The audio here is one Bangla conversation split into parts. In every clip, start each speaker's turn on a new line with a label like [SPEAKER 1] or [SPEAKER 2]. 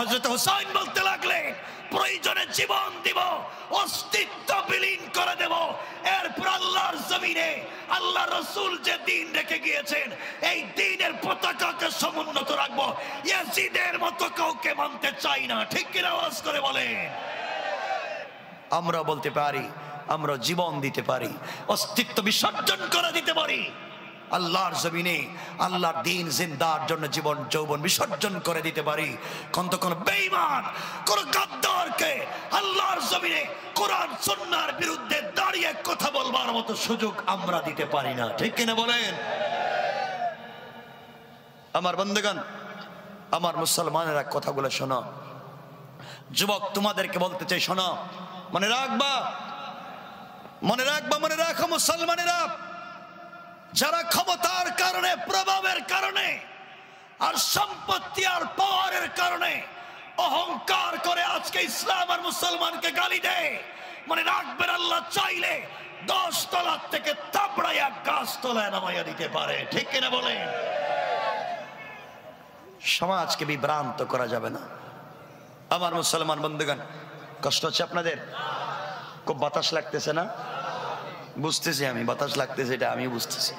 [SPEAKER 1] হযরত হুসাইন বলতে লাগলেন, প্রয়োজনে জীবন দিব, অস্তিত্ব বিলীন করে দেব, এরপর আল্লাহর জমিনে আল্লাহ রাসূল যে দ্বীন রেখে গিয়েছেন এই দ্বীনের পতাকাকে সমুন্নত রাখবো। ইয়াজিদের মতো কাউকে মানতে চাই না। ঠিক কিনা আওয়াজ করে বলেন। আমরা বলতে পারি, আমরা জীবন দিতে পারি, অস্তিত্ব বিসর্জন করে দিতে পারি, আল্লাহর জমিনে আল্লাহর দ্বীন জিন্দার জন্য জীবন যৌবন বিসর্জন করে দিতে পারি। কিন্তু কোন বেঈমান, কোন গাদ্দারকে আল্লাহর জমিনে কোরআন সুন্নাহর বিরুদ্ধে দাঁড়িয়ে কথা বলবার মতো সুযোগ আমরা দিতে পারি না। ঠিক কিনা বলেন। আমার বন্ধুগণ, আমার মুসলমানেরা কথাগুলো শোনো। যুবক তোমাদেরকে বলতে চাই, শোনো, মনে রাখবা, মনে রাখবা, মনে রাখো মুসলমানেরা, যারা ক্ষমতার কারণে, প্রভাবের কারণে আর সম্পত্তি আর পাওয়ারের কারণে অহংকার করে আজকে ইসলাম আর মুসলমানকে গালি দেয়, মনে রাখবেন আল্লাহ চাইলে 10 তলা থেকে তাবড়াইয়া গাছ তলায় নামাইয়া দিতে পারে। ঠিক কিনা বলেন। সমাজকে বিভ্রান্ত করা যাবে না। আমার মুসলমান বন্ধুগণ, কষ্ট হচ্ছে আপনাদের? খুব বাতাস লাগতেছে না? বুঝতেছি আমি, বাতাস লাগতেছে, এটা আমি বুঝতেছি।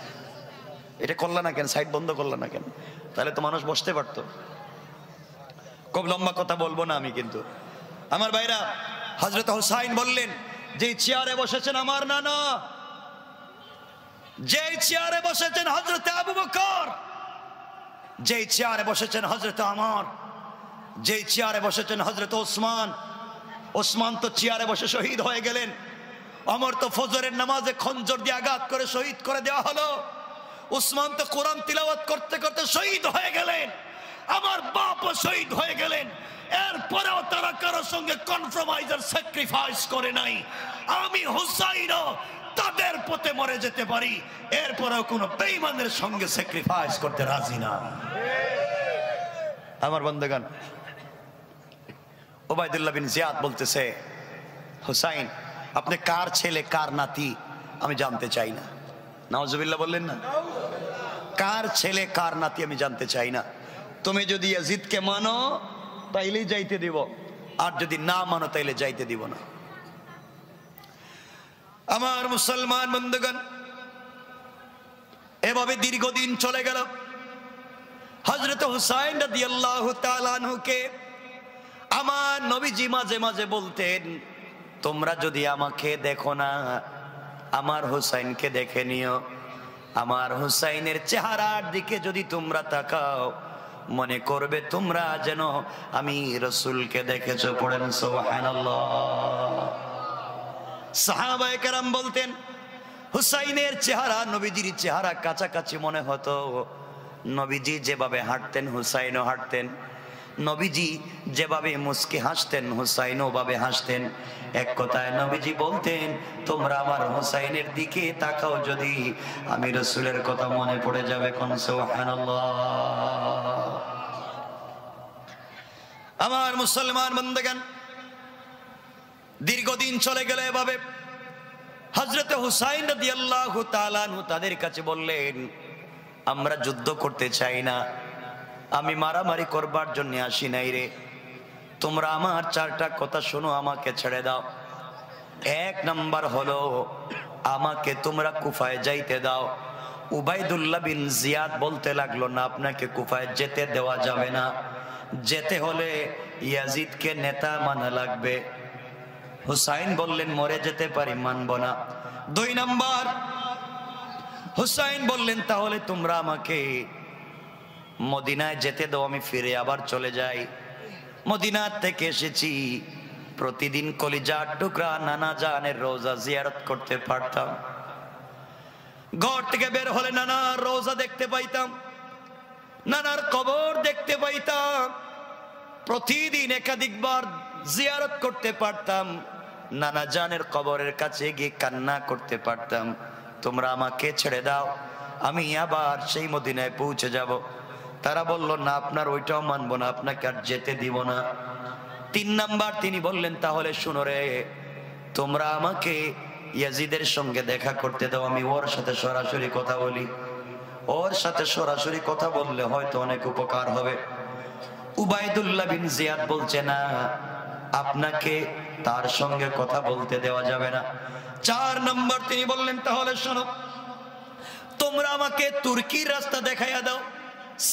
[SPEAKER 1] এটা করলা না কেন? সাইড বন্ধ করলা না কেন? তাহলে তো মানুষ বসতে পারতো। খুব লম্বা কথা বলবো না আমি, কিন্তু আমার ভাইরা, হযরত হুসাইন বললেন, যে চেয়ারে বসেছেন আমার নানা, যে চেয়ারে বসেছেন হযরত আবু বকর, যে চেয়ারে বসেছেন হযরত ওমর, যে চেয়ারে বসেছেন হযরত ওসমান। ওসমান তো চেয়ারে বসে শহীদ হয়ে গেলেন। ওমর তো ফজরের নামাজে খঞ্জর দিয়ে আঘাত করে শহীদ করে দেওয়া হলো। ওসমান তো কোরআন তিলাওয়াত করতে করতে শহীদ হয়ে গেলেন। আমার বাপও শহীদ হয়ে গেলেন। এরপরেও তারা কারোর সঙ্গে কম্প্রোমাইজ আর স্যাক্রিফাইস করে নাই। আমি হুসাইনও তাদের পথে মরে যেতে পারি, এরপরেও কোনো বেঈমানের সঙ্গে স্যাক্রিফাইস করতে রাজি না। আমার বন্ধুগণ, ওবায়দুল্লাহ বিন জিয়াদ বলতেছে, হুসাইন আপনি কার ছেলে কার নাতি আমি জানতে চাই না। নাউজুবিল্লাহ বললেন না? কার ছেলে কার নাতি আমি জানতে চাই না। তুমি যদি ইয়াজিদকে মানো তাইলেই যাইতে দিব, আর যদি না মানো তাইলে যাইতে দিব না। আমার মুসলমান বন্ধুগণ, এভাবে দীর্ঘদিন চলে গেল। হযরত হুসাইন রাদিয়াল্লাহু তাআলা আনহুকে আমার নবীজি মাঝে মাঝে বলতেন, তোমরা যদি আমাকে দেখো না, আমার হুসাইনকে দেখে নিও। আমার হুসাইনের চেহারার দিকে যদি তোমরা তাকাও, মনে করবে তোমরা যেন আমি রাসূলকে দেখেছো। পড়েন সুবহানাল্লাহ। সাহাবায়ে কেরাম বলতেন, হুসাইনের চেহারা নবীজির চেহারা কাছাকাছি মনে হতো। নবীজি যেভাবে হাঁটতেন হুসাইনও হাঁটতেন, নবীজি যেভাবে মুস্কি হাসতেন হুসাইনও ভাবে হাসতেন। এক কথায় নবীজি বলতেন, তোমরা আমার হুসাইনের দিকে তাকাও, যদি আমি রাসূলের কথা মনে পড়ে যাবে। কোন সুবহানাল্লাহ। আমার মুসলমান বন্ধুগণ, দীর্ঘদিন চলে গেল এভাবে। হযরত হুসাইন রাদিয়াল্লাহু তাআলা আনহু তাদের কাছে বললেন, আমরা যুদ্ধ করতে চাই না, আমি মারামারি করবার জন্য আসি নাই রে। তোমরা আমার 4টা কথা শোনো, আমাকে ছেড়ে দাও। 1 নাম্বার হলো, আমাকে তোমরা কুফায় যাইতে দাও। উবাইদুল্লাহ বিন জিয়াদ বলতে লাগলো, না, আপনাকে কুফায় যেতে দেওয়া যাবে না। যেতে হলে ইয়াজিদকে নেতা মানা লাগবে। হুসাইন বললেন, মরে যেতে পারি, মানব না। 2 নাম্বার, হুসাইন বললেন, তাহলে তোমরা আমাকে মদিনায় যেতে দাও, আমি ফিরে আবার চলে যাই। মদিনা থেকে এসেছি, প্রতিদিন কলিজার টুকরা নানা জানের রোজা জিয়ারত করতে পারতাম। ঘর থেকে বের হলে নানার রোজা দেখতে পাইতাম, নানার কবর দেখতে পাইতাম। প্রতিদিন একাধিকবার জিয়ারত করতে পারতাম, নানা জানের কবরের কাছে গিয়ে কান্না করতে পারতাম। তোমরা আমাকে ছেড়ে দাও, আমি আবার সেই মদিনায় পৌঁছে যাব। তারা বলল, না, আপনার ওইটাও মানবো না, আপনাকে আর যেতে দিব না। 3 নাম্বার তিনি বললেন, তাহলে শুনো রে, তোমরা আমাকে ইয়াজিদের সঙ্গে দেখা করতে দাও, আমি ওর সাথে সরাসরি কথা বলি। ওর সাথে সরাসরি কথা বললে হয়তো অনেক উপকার হবে। উবাইদুল্লাহ বিন জিয়াদ বলছে না, আপনাকে তার সঙ্গে কথা বলতে দেওয়া যাবে না। 4 নম্বর তিনি বললেন, তাহলে শোনো, তোমরা আমাকে তুর্কির রাস্তা দেখাইয়া দাও,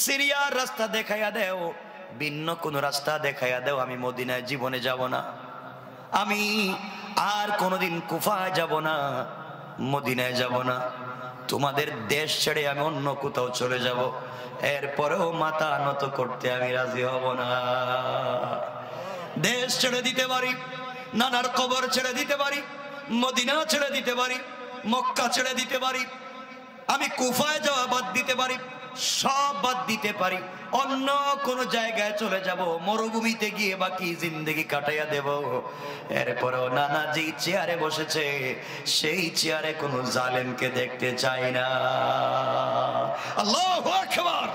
[SPEAKER 1] সিরিয়ার রাস্তা দেখাইয়া দাও, ভিন্ন কোন রাস্তা দেখাইয়া দাও, আমি মদিনায় জীবনে যাব না, আমি আর কোনোদিন কুফায় যাব না, মদিনায় যাব না, তোমাদের দেশ ছেড়ে আমি অন্য কোথাও চলে যাব, এরপরেও মাথা নত করতে আমি রাজি হব না। দেশ ছেড়ে দিতে পারি, নানার কবর ছেড়ে দিতে পারি, মদিনা ছেড়ে দিতে পারি, মক্কা ছেড়ে দিতে পারি, আমি কুফায় যাওয়া বাদ দিতে পারি, সব বাদ দিতে পারি, অন্য কোন জায়গায় চলে যাব, মরুভূমিতে গিয়ে বাকি জিন্দেগি কাটাইয়া দেব, এরপরেও নানা যে চেয়ারে বসেছে সেই চেয়ারে কোন জালেমকে দেখতে চাই না। আল্লাহু আকবার।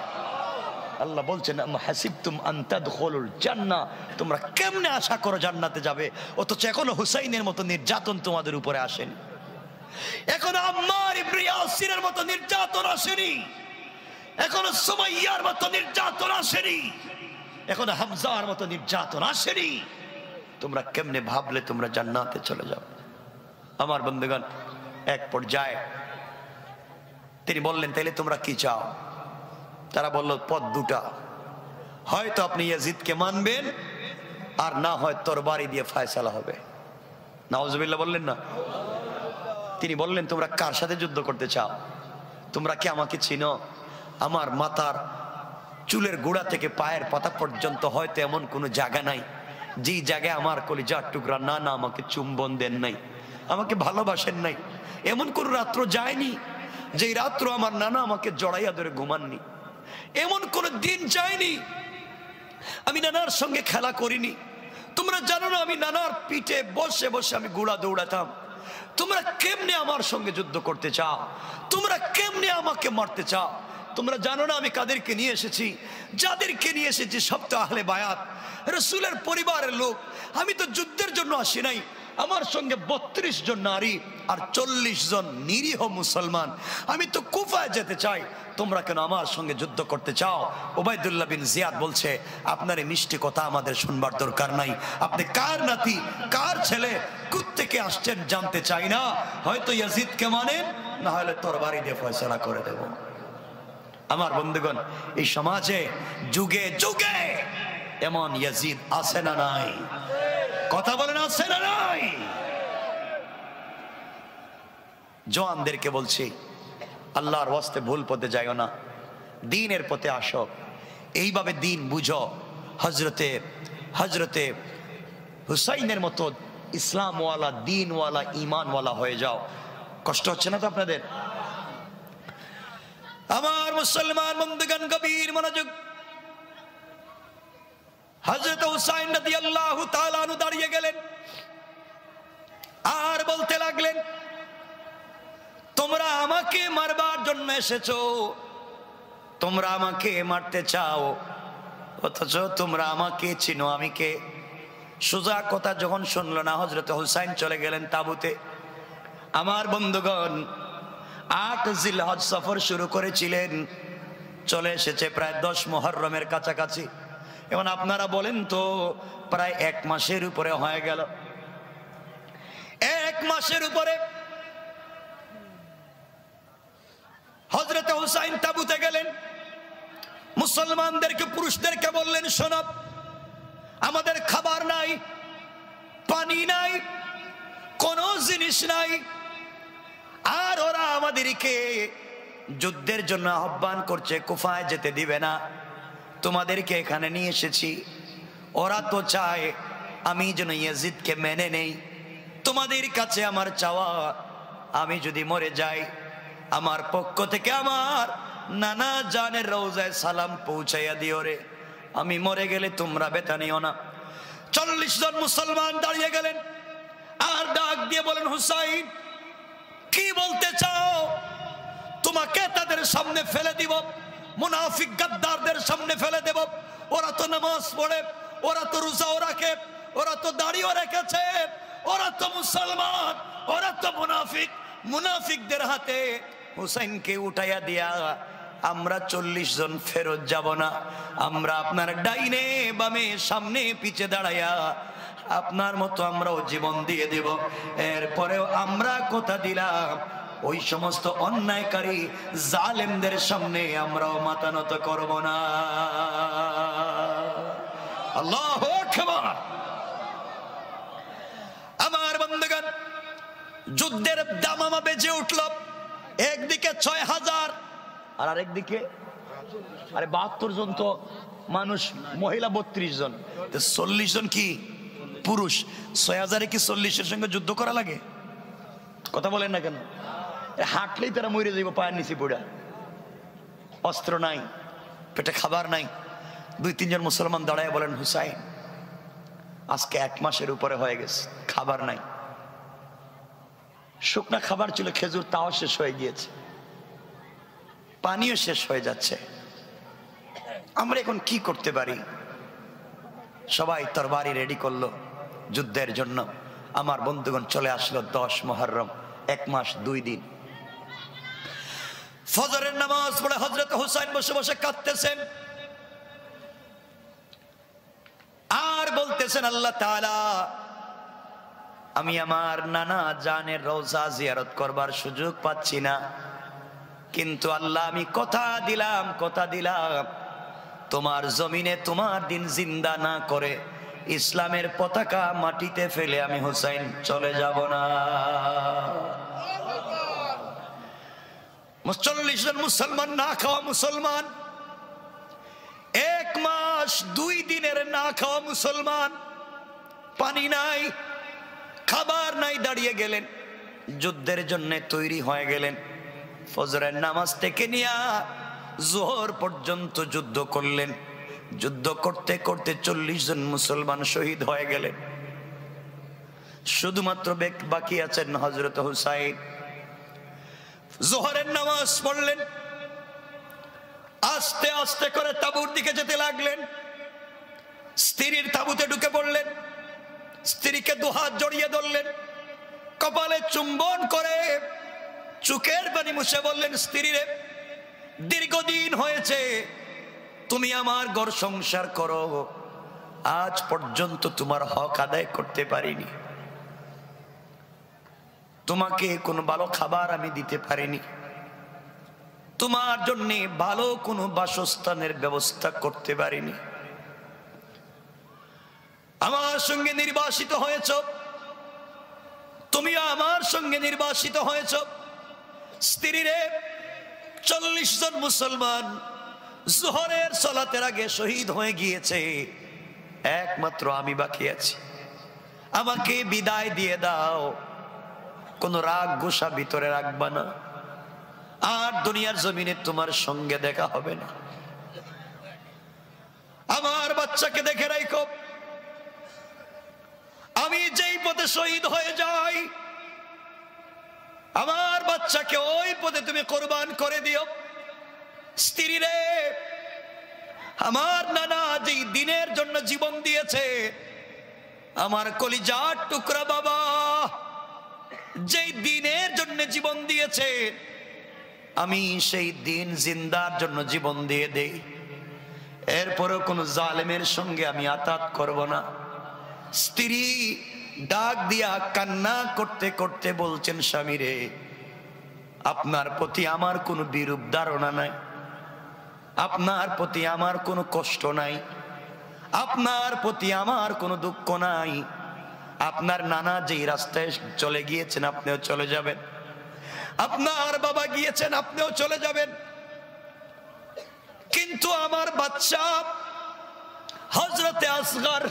[SPEAKER 1] আল্লাহ বলছেন, আম হাসিবতুম আন তাদখুলুল জান্নাহ, তোমরা কেমনে আশা করো জান্নাতে যাবে, অথচ এখনো হুসাইনের মতো নির্যাতন তোমাদের উপরে আসেনি, এখনো আম্মার ইবনে ইয়াসিরের মতো নির্যাতন আসেনি, এখনো সুমাইয়ার মতো নির্যাতন আসেনি, এখনো হামজার মতো নির্যাতন আসেনি, তোমরা কেমনে ভাবলে তোমরা জান্নাতে চলে যাও? আমার বন্ধুগণ, এক পর্যায়ে তিনি বললেন, তাইলে তোমরা কি চাও? তারা বলল, পথ দুটা, হয়তো আপনি ইয়াজিদকে মানবেন, আর না হয় তরবারি দিয়ে ফয়সালা হবে। নাউজুবিল্লাহ বললেন না? তিনি বললেন, তোমরা কার সাথে যুদ্ধ করতে চাও? তোমরা কি আমাকে চিনো? আমার মাথার চুলের গোড়া থেকে পায়ের পাতা পর্যন্ত হয়তো এমন কোনো জায়গা নাই যেই জায়গায় আমার কলিজার টুকরা না আমাকে চুম্বন দেন নাই, আমাকে ভালোবাসেন নাই, এমন কোন রাত্র যায়নি যেই রাত্র আমার নানা আমাকে জড়াইয়া ধরে ঘুমাননি, এমন কোন দিন যায়নি আমি নানার সঙ্গে খেলা করিনি। তোমরা জানো না, আমি নানার পিঠে বসে বসে আমি ঘোড়া দৌড়াতাম। তোমরা কেমনে আমার সঙ্গে যুদ্ধ করতে চাও? তোমরা কেমনে আমাকে মারতে চাও? তোমরা জানো না আমি কাদেরকে নিয়ে এসেছি? যাদেরকে নিয়ে এসেছি সব তো আহলে বায়াত, রাসূলের পরিবারের লোক। আমি তো যুদ্ধের জন্য আসি নাই, আমার সঙ্গে 32 জন নারী আর 40 জন নিরীহ মুসলমান। আমি তো কুফায় যেতে চাই, তোমরা কেন আমার সঙ্গে যুদ্ধ করতে চাও? উবাইদুল্লাহ বিন জিয়াদ বলছে, আপনার এই মিষ্টি কথা আমাদের শুনবার দরকার নাই, আপনি কার নাতি, কার ছেলে, কোত্থেকে আসছেন জানতে চাই না, হয়তো ইয়াজিদকে মানেন, না হলে তরবারি দিয়ে ফয়সালা করে দেব। আমার বন্ধুগণ, এই সমাজে যুগে যুগে এমন ইয়াজিদ আছে না নাই? কথা বলেন, আছে না নাই? জওয়ানদেরকে বলছি, আল্লাহর ওয়াস্তে ভুল পথে যাইও না, দ্বীনের পথে আসো, এইভাবে দ্বীন বুঝো, হযরতে হুসাইনের মতো ইসলামওয়ালা, দ্বীনওয়ালা, ঈমানওয়ালা হয়ে যাও। কষ্ট হচ্ছে না তো আপনাদের? আমার মুসলমান বন্ধুগণ, গভীর মনোযোগ। হযরত হুসাইন রাদিয়াল্লাহু তাআলা আনহু দাঁড়িয়ে গেলেন আর বলতে লাগলেন, তোমরা আমাকে মারবার জন্য এসেছো, তোমরা আমাকে মারতে চাও, অথচ তোমরা আমাকে চিনো আমি কে? সোজা কথা যখন শুনলো না, হযরত হুসাইন চলে গেলেন তাঁবুতে। আমার বন্ধুগণ, 8 জিলহজ সফর শুরু করেছিলেন, চলে এসেছে প্রায় 10 মুহররমের কাছাকাছি। এখন আপনারা বলেন তো, প্রায় 1 মাসের উপরে হয়ে গেল। 1 মাসের উপরে হযরত হুসাইন তাঁবুতে গেলেন, মুসলমানদেরকে, পুরুষদেরকে বললেন, শোনো, আমাদের খাবার নাই, পানি নাই, কোনো জিনিস নাই, আর ওরা আমাদেরকে যুদ্ধের জন্য আহ্বান করছে, কুফায় যেতে দিবে না, তোমাদেরকে এখানে নিয়ে এসেছি, ওরা তো চায় আমি যেন ইয়াজিদকে মেনে নেই। তোমাদের কাছে আমার চাওয়া, আমি যদি মরে যাই, আমার পক্ষ থেকে আমার নানা জানের রওজায় সালাম পৌঁছাইয়া দিও রে, আমি মরে গেলে তোমরা ব্যথা নিও না। 40 জন মুসলমান দাঁড়িয়ে গেলেন আর ডাক দিয়ে বলেন, হুসাইন, কি বলতে চাও? তোমাকে তাদের সামনে ফেলে দিব, মুনাফিক গাদ্দারদের সামনে ফেলে দেব। ওরা তো নামাজ পড়ে, ওরা তো রোজাও রাখে, ওরা তো দাড়িও রেখেছে, ওরা তো মুসলমান, ওরা তো মুনাফিক। মুনাফিকদের হাতে হুসাইনকে উঠাইয়া দিয়া আমরা 40 জন ফেরত যাব না, আমরা আপনার ডাইনে বামে সামনে পিছে দাঁড়াইয়া আপনার মতো আমরাও জীবন দিয়ে দেব। এরপরেও আমরা কথা দিলাম ওই সমস্ত অন্যায়কারী জালেমদের সামনে আমরাও মাথা নত করব না। আল্লাহু আকবার। আমার বন্ধুগণ, যুদ্ধের দামামা বেজে উঠল। একদিকে 6000 আর আরেকদিকে 72 জন তো মানুষ, মহিলা 32 জন, 40 জন কি পুরুষ। 6000-এ কি 40-এর সঙ্গে যুদ্ধ করা লাগে? কথা বলেন না কেন? হাঁটলেই তারা মরে যাইব পায়ের নিচে পড়া। অস্ত্র নাই, পেটে খাবার নাই। 2-3 জন মুসলমান দাঁড়ায় বলেন, হুসাইন আজকে 1 মাসের উপরে হয়ে গেছে, খাবার নাই। শুকনা খাবার ছিল, খেজুর, তাও শেষ হয়ে গিয়েছে, পানিও শেষ হয়ে যাচ্ছে। আমরা এখন কি করতে পারি? সবাই তরবারি রেডি করলো যুদ্ধের জন্য। আমার বন্ধুগণ, চলে আসলো 10 মুহররম, 1 মাস 2 দিন। ফজরের নামাজ পড়ে হযরত হুসাইন বসে বসে কাঁদতেছেন আর বলতেছেন, আল্লাহ তাআলা, আমি আমার নানা জানের রওজা জিয়ারত করবার সুযোগ পাচ্ছি না, কিন্তু আল্লাহ আমি কথা দিলাম তোমার জমিনে তোমার দিন জিন্দা না করে ইসলামের পতাকা মাটিতে ফেলে আমি হুসাইন চলে যাব না। 40 জন মুসলমান না খাওয়া মুসলমান, 1 মাস 2 দিনের না খাওয়া মুসলমান, পানি নাই, খাবার নাই, দাঁড়িয়ে গেলেন, যুদ্ধের জন্য তৈরি হয়ে গেলেন। ফজরের নামাজ থেকে নিয়ে জোহর পর্যন্ত যুদ্ধ করলেন। যুদ্ধ করতে করতে 40 জন মুসলমান শহীদ হয়ে গেলেন। শুধুমাত্র বাকি আছেন হযরত হুসাইন। জোহরের নামাজ পড়লেন, আস্তে আস্তে করে তাঁবুর দিকে যেতে লাগলেন। স্ত্রীর তাঁবুতে ঢুকে পড়লেন, স্ত্রীকে 2 হাত জড়িয়ে ধরলেন, কপালে চুম্বন করে চোখের পানি মুছে বললেন, স্ত্রী রে, দীর্ঘদিন হয়েছে তুমি আমার ঘর সংসার করো, আজ পর্যন্ত তোমার হক আদায় করতে পারিনি, তোমাকে কোনো ভালো খাবার আমি দিতে পারিনি, তোমার জন্য ভালো কোনো বাসস্থানের ব্যবস্থা করতে পারিনি, আমার সঙ্গে নির্বাসিত হয়েছ, তুমিও আমার সঙ্গে নির্বাসিত হয়েছ। স্ত্রীরে, 40 জন মুসলমান জোহরের সালাতের আগে শহীদ হয়ে গিয়েছে, একমাত্র আমি বাকি আছি, আমাকে বিদায় দিয়ে দাও, কোনো রাগ গোসা ভিতরে রাখবা না, আর দুনিয়ার জমিনে তোমার সঙ্গে দেখা হবে না, আমার বাচ্চাকে দেখে রাখো, আমি যেই পথে শহীদ হয়ে যাই আমার বাচ্চাকে ওই পথে তুমি কোরবান করে দিও। স্ত্রী রে, আমার নানা যেই দিনের জন্য জীবন দিয়েছে, আমার কলিজার টুকরা বাবা যেই দিনের জন্য জীবন দিয়েছে, আমি সেই দিন জিন্দার জন্য জীবন দিয়ে দেই, এরপরেও কোনো জালেমের সঙ্গে আমি আতাত করব না। স্ত্রী ডাক দিয়া কান্না করতে করতে বলছেন, স্বামী রে, আপনার প্রতি আমার কোনো বিরূপ ধারণা নাই, আপনার প্রতি আমার কোনো কষ্ট নাই, আপনার প্রতি আমার কোনো দুঃখ নাই, আপনার নানা যেই রাস্তায় চলে গিয়েছেন আপনিও চলে যাবেন, আপনার বাবা গিয়েছেন আপনিও চলে যাবেন, কিন্তু আমার বাচ্চা হযরতে আসগর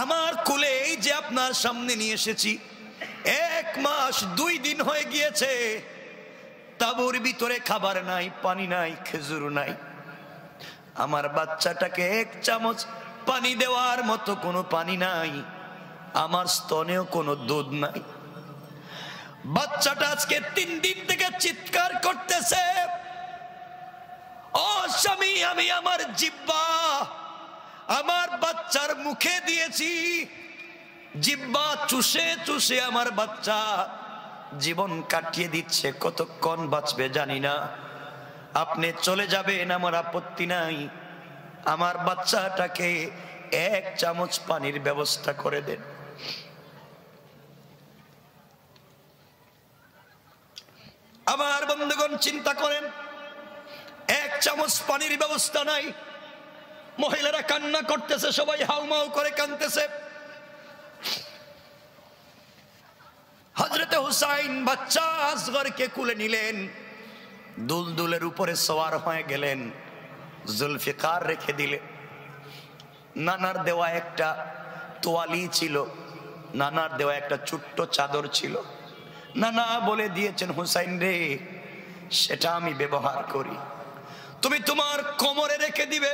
[SPEAKER 1] আমার কোলে এই যে আপনার সামনে নিয়ে এসেছি, 1 মাস 2 দিন হয়ে গিয়েছে, তাঁবুর ভিতরে খাবার নাই, পানি নাই, খেজুর নাই, আমার বাচ্চাটাকে 1 চামচ পানি দেওয়ার মতো কোনো পানি নাই, আমার স্তনেও কোনো দুধ নাই। বাচ্চাটা আজকে 3 দিন থেকে চিৎকার করতেছে, ও স্বামী, আমি আমার জিহ্বা আমার বাচ্চার মুখে দিয়েছি, জিহ্বা চুষে চুষে আমার বাচ্চা জীবন কাটিয়ে দিচ্ছে, কতক্ষণ বাঁচবে জানি না, আপনি চলে যাবেন, আমার আপত্তি নাই, আমার বাচ্চাটাকে 1 চামচ পানির ব্যবস্থা করে দেন। আমার বন্ধুগণ চিন্তা করেন, 1 চামচ পানির ব্যবস্থা নাই, মহিলারা কান্না করতেছে, সবাই হাউমাউ করে কাঁদতেছে। হযরতে হুসাইন বাচ্চা আসগরকে কুলে নিলেন, দুলদুলের উপরে সওয়ার হয়ে গেলেন, জুলফিকার রেখে দিলেন। নানার দেওয়া একটা তোয়ালি ছিল, নানার দেওয়া একটা ছোট্ট চাদর ছিল। নানা বলে দিয়েছেন, হুসাইন রে, সেটা আমি ব্যবহার করি, তুমি তোমার কোমরে রেখে দিবে,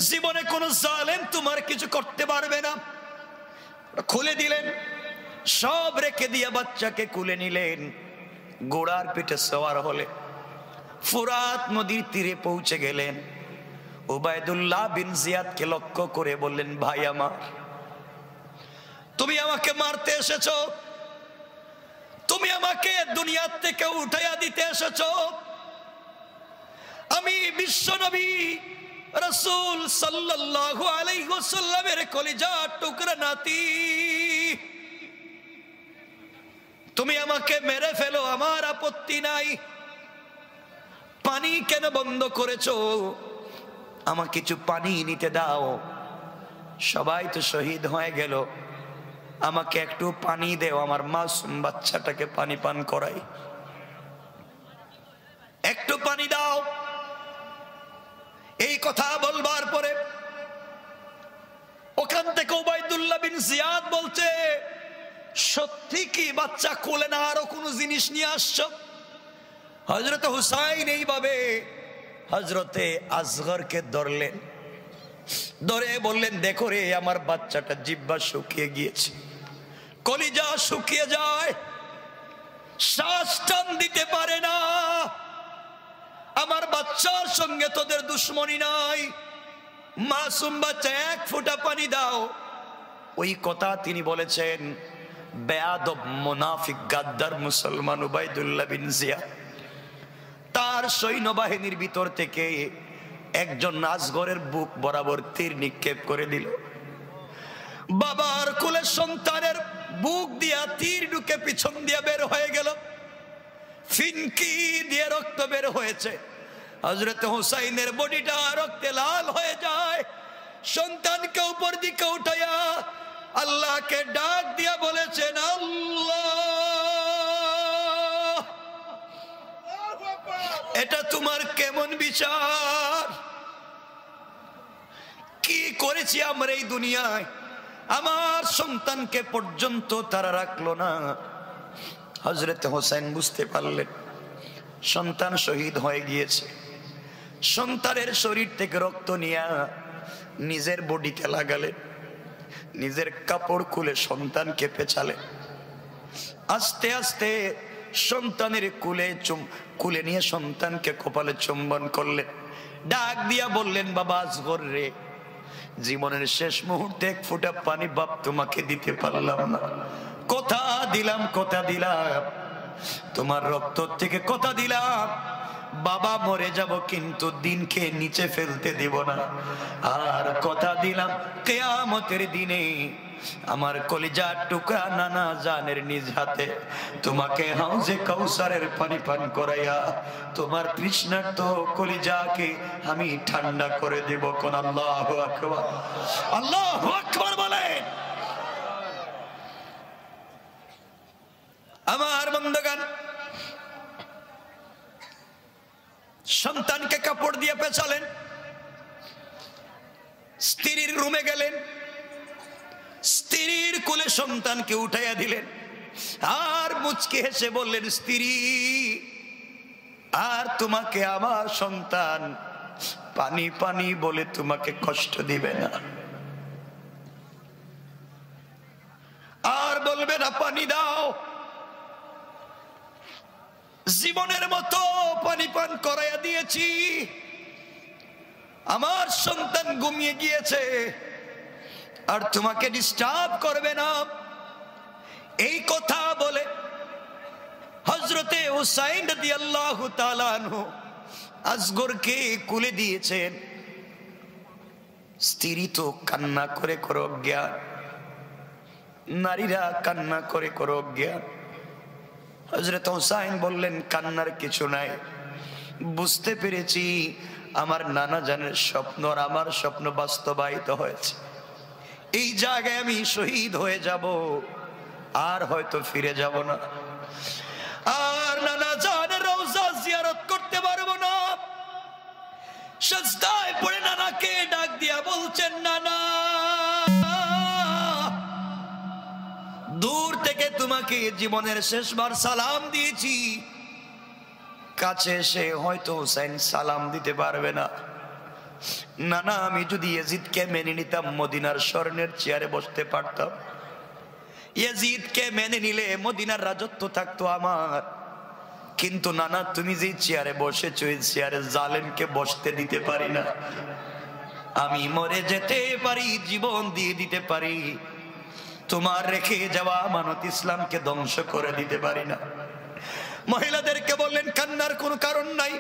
[SPEAKER 1] জীবনে কোনো জালেম তোমার কিছু করতে পারবে না। খুলে দিলেন, সব রেখে দিয়ে বাচ্চাকে কুলে নিলেন, ঘোড়ার পিঠে সওয়ার হলে ফুরাত নদীর তীরে পৌঁছে গেলেন। উবাইদুল্লাহ বিন জিয়াদকে লক্ষ্য করে বললেন, ভাই আমার, তুমি আমাকে মারতে এসেছো, তুমি আমাকে দুনিয়া থেকে উঠাইয়া দিতে এসেছো, আমি বিশ্বনবী রাসূল সাল্লাল্লাহু আলাইহি ওয়াসাল্লামের কলিজার টুকরা নাতি, তুমি আমাকে মেরে ফেলো, আমার আপত্তি নাই, পানি কেন বন্ধ করেছো, আমাকে কিছু পানি নিতে দাও, সবাই তো শহীদ হয়ে গেল, আমাকে একটু পানি দেও, আমার মাসুম বাচ্চাটাকে পানি পান করাই, একটু পানি দাও। এই কথা বলবার পরে ওখান থেকে উবাইদুল্লাহ বিন জিয়াদ বলছে, সত্যি কি বাচ্চা কোলে না আরো কোনো জিনিস নিয়ে আসছো? হযরত হুসাইন এইভাবে হযরতে আসগরকে ধরলেন, ধরে বললেন, দেখো রে, আমার বাচ্চাটা জিহ্বা শুকিয়ে গিয়েছে, কলিজা শুকিয়ে যায়, শ্বাস টান দিতে পারে না, আমার বাচ্চার সঙ্গে তোদের দুশ্মনী নাই, মাসুম বাচ্চা, 1 ফোঁটা পানি দাও। ওই কথা তিনি বলেছেন বেয়াদব, মুনাফিক, গাদ্দার মুসলমান উবাইদুল্লাহ বিন জিয়াদ। তার সৈন্যবাহিনীর ভিতর থেকে একজন আসগরের বুক বরাবর তীর নিক্ষেপ করে দিল। বাবার কোলে সন্তানের বুক দিয়া তীর ঢুকে পিছন দিয়া বের হয়ে গেল, ফিনকি দিয়ে রক্ত বের হয়েছে। হযরত হুসাইনের বডিটা রক্তে লাল হয়ে যায়। সন্তানকে উপর দিকে উঠাইয়া আল্লাহকে ডাক দিয়া বলেছেন, আল্লাহ, এটা তোমার কেমন বিচার? কি করেছি আমরা এই দুনিয়ায়? আমার সন্তানকে পর্যন্ত তারা রাখলো না। হযরত হোসেন বুঝতে পারলেন সন্তান শহীদ হয়ে গিয়েছে। সন্তানের শরীর থেকে রক্ত নিয়ে নিজের বডিতে লাগালেন, নিজের কাপড় খুলে সন্তানকে পেঁচালেন। আস্তে আস্তে সন্তানের কুলে নিয়ে সন্তানকে কপালে চুম্বন করলেন। ডাক দিয়া বললেন, বাবা আসগর রে, জীবনের শেষ মুহূর্তে 1 ফোঁটা পানি বাপ তোমাকে দিতে পারলাম না। কথা দিলাম, তোমার রক্ত থেকে কথা দিলাম, বাবা মরে যাব কিন্তু দিনকে নিচে ফেলতে দিব না। আর কথা দিলাম কিয়ামতের দিনে আমার কলিজার টুকরা নানা জানের নিজ হাতে তোমাকে হাউজে কাউসারের পানি পান করাইয়া তোমার তৃষ্ণার্ত কলিজাকে আমি ঠান্ডা করে দেব। কোন আল্লাহু আকবার, আল্লাহু আকবার বলেন। আমার বন্ধুগণ, সন্তানকে কাপড় দিয়ে পেঁচালেন, স্ত্রীর রুমে গেলেন, স্ত্রীর কোলে সন্তানকে উঠাইয়া দিলেন। আর মুচকি হেসে বললেন, স্ত্রী, আর তোমাকে আমার সন্তান পানি পানি বলে তোমাকে কষ্ট দিবে না, আর বলবে না পানি দাও। জীবনের মতো পানি পান করাইয়া দিয়েছি, আমার সন্তান ঘুমিয়ে গিয়েছে, আর তোমাকে ডিস্টার্ব করবে না। এই কথা বলে হযরতে হুসাইন রাদিয়াল্লাহু তাআলা আনহু আসগরকে কুলে দিয়েছেন, স্ত্রী তো কান্না করে করে অজ্ঞান, নারীরা কান্না করে করে অজ্ঞান। হযরত হুসাইন বললেন, কান্নার কিছু নাই, বুঝতে পেরেছি আমার নানা জানের স্বপ্ন আর আমার স্বপ্ন বাস্তবায়িত হয়েছে। এই জায়গায় আমি শহীদ হয়ে যাব, আর হয়তো ফিরে যাব না, আর নানা জানের রওজা জিয়ারত করতে পারবো না। সিজদায় পড়ে নানাকে ডাক দিয়া বলছেন, নানা দূর থেকে তোমাকে জীবনের শেষবার সালাম দিয়েছি, কাছে এসে হয়তো হুসাইন সালাম দিতে পারবে না। নানা আমি যদি ইয়াজিদকে মেনে নিতাম, মদিনার স্বর্ণের চেয়ারে বসতে পারতাম। ইয়াজিদকে মেনে নিলে মদিনার রাজত্ব থাকতো আমার। কিন্তু নানা তুমি যে চেয়ারে বসেছো, এই চেয়ারে জালেমকে বসতে দিতে পারি না। আমি মরে যেতে পারি, জীবন দিয়ে দিতে পারি, তোমার রেখে যাওয়া আমানত ইসলামকে ধ্বংস করে দিতে পারি না। মহিলাদেরকে বললেন, কান্নার কোনো কারণ নাই,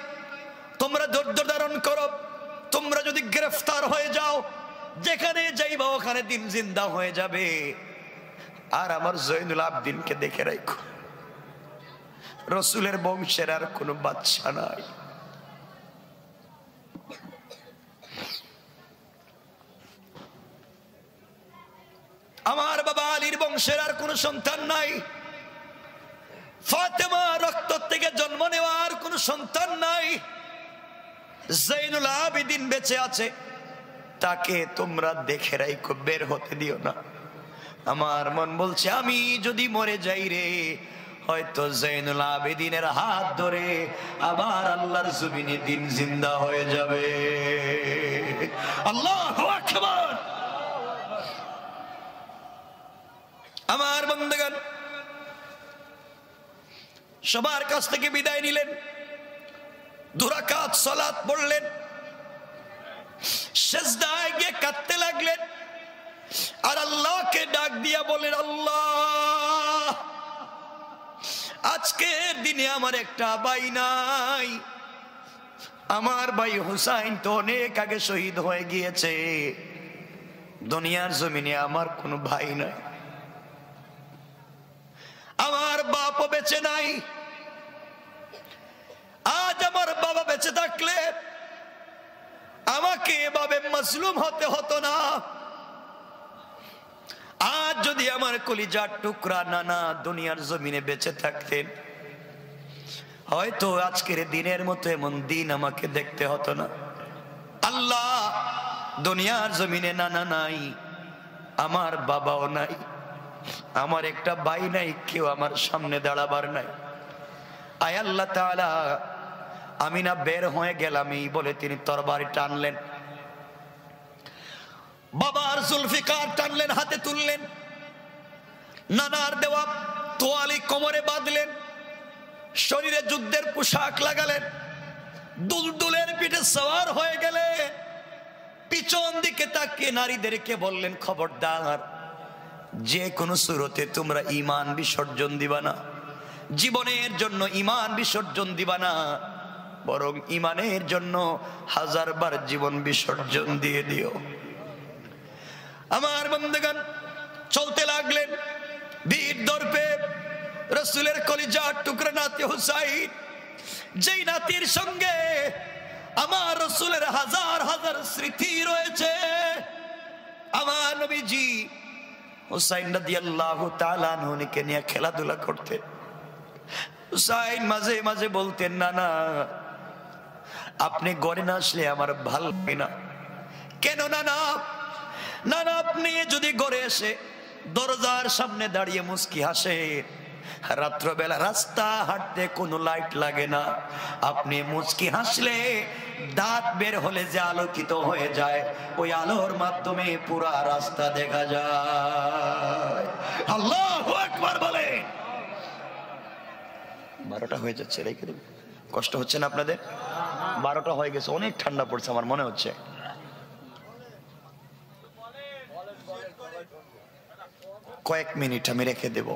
[SPEAKER 1] তোমরা ধৈর্য ধারণ করো। তোমরা যদি গ্রেফতার হয়ে যাও, যেখানে যাইবা ওখানে দিন জিন্দা হয়ে যাবে। আর আমার জয়নুল আবদিনকে দেখে রাখো, রসুলের বংশের আর কোনো বাচ্চা নাই। আমার বাবা আলীর বংশের আর কোনো সন্তান নাই। ফাতেমা রক্ত থেকে জন্ম নেওয়ার কোনো সন্তান নাই। জয়নুল আবেদিন বেঁচে আছে, তাকে তোমরা দেখে রাখো, বের হতে দিও না। আমার মন বলছে আমি যদি মরে যাই রে, হয়তো জয়নুল আবেদিনের হাত ধরে আবার আল্লাহর জমিনে দিন জিন্দা হয়ে যাবে। আল্লাহু আকবার। আমার বন্ধুগণ সবার কাছ থেকে বিদায় নিলেন, দুরাকাত সালাত পড়লেন, সিজদায় গিয়ে কাঁদতে লাগলেন, আর আল্লাহকে ডাক দিয়া বলেন, আল্লাহ আজকের দিনে আমার একটা ভাই নাই। আমার ভাই হুসাইন তো অনেক আগে শহীদ হয়ে গিয়েছে, দুনিয়ার জমিনে আমার কোনো ভাই নাই। আমার বাপও বেঁচে নাই। আজ আমার বাবা বেঁচে থাকলে আমাকে এভাবে মাজলুম হতে হতো না। আজ যদি আমার কলিজার টুকরা নানা দুনিয়ার জমিনে বেঁচে থাকতেন, হয়তো আজকের দিনের মতো এমন দিন আমাকে দেখতে হতো না। আল্লাহ দুনিয়ার জমিনে নানা নাই, আমার বাবাও নাই, আমার একটা ভাই নাই, কেউ আমার সামনে দাঁড়াবার নাই। আয় আল্লাহ তাআলা, আমি না বের হয়ে গেলাম এই বলে তিনি তরবারি টানলেন, বাবার জুলফিকার টানলেন, হাতে তুললেন, নানার দেওয়া তোয়ালি কোমরে বাঁধলেন, শরীরে যুদ্ধের পোশাক লাগালেন, দুলদুলের পিঠে সওয়ার হয়ে গেলে পিছন দিকে তাকিয়ে নারীদেরকে বললেন, খবরদার যে কোনো সুরতে তোমরা ঈমান বিসর্জন দিবা না, জীবনের জন্য ঈমান বিসর্জন দিবা না, বরং ঈমানের জন্য 1000 বার জীবন বিসর্জন দিয়ে দিও। আমার বন্ধুগণ চলতে লাগলেন বীর দর্পে। রাসূলের কলিজার টুকরা নাতি হুসাইন, যেই নাতির সঙ্গে আমার রাসূলের হাজার হাজার স্মৃতি রয়েছে। আমার নবীজি হুসাইন রাদিয়াল্লাহু তাআলা আনহুকে নিয়ে খেলাধুলা করতেন। হুসাইন মাঝে মাঝে বলতেন, নানা আপনি ঘরে না আসলে আমার ভালো লাগে না। কেন নানা? নানা আপনি যদি ঘরে এসে দরজার সামনে দাঁড়িয়ে মুস্কি হাসে, রাত্রবেলা রাস্তা হাঁটতে কোনো লাইট লাগে না, আপনি মুস্কি হাসলে দাঁত বের হলে যে আলোকিত হয়ে যায়, ওই আলোর মাধ্যমে পুরা রাস্তা দেখা যায়। আল্লাহু আকবার বলে। 12টা হয়ে যাচ্ছে, রেখে দেব, কষ্ট হচ্ছে না আপনাদের? 12টা হয়ে গেছে, অনেক ঠান্ডা পড়ছে আমার মনে হচ্ছে। কয়েক মিনিট আমি রেখে দেব।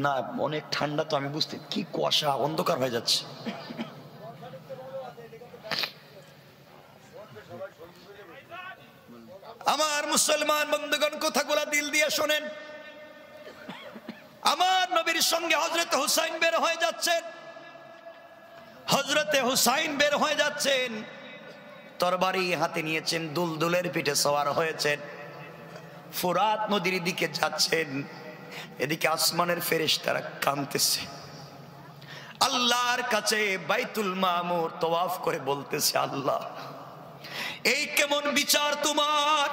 [SPEAKER 1] না অনেক ঠান্ডা তো, আমি বুঝতে, কি কুয়াশা, অন্ধকার হয়ে যাচ্ছে। মুসলমান বন্ধুগণ, কথাগুলা দিল দিয়ে শোনেন। আমার নবীর সঙ্গে হযরত হুসাইন বের হয়ে যাচ্ছেন। হযরতে হুসাইন বের হয়ে যাচ্ছেন, তরবারি হাতে নিয়েছেন, দুলদুলের পিঠে সওয়ার হয়েছেন, ফুরাত নদীর দিকে যাচ্ছেন। এদিকে আসমানের ফেরেশতারা কাঁদতেছে, আল্লাহর কাছে বাইতুল মামুর তওয়াফ করে বলতেছে, আল্লাহ এই কেমন বিচার তোমার?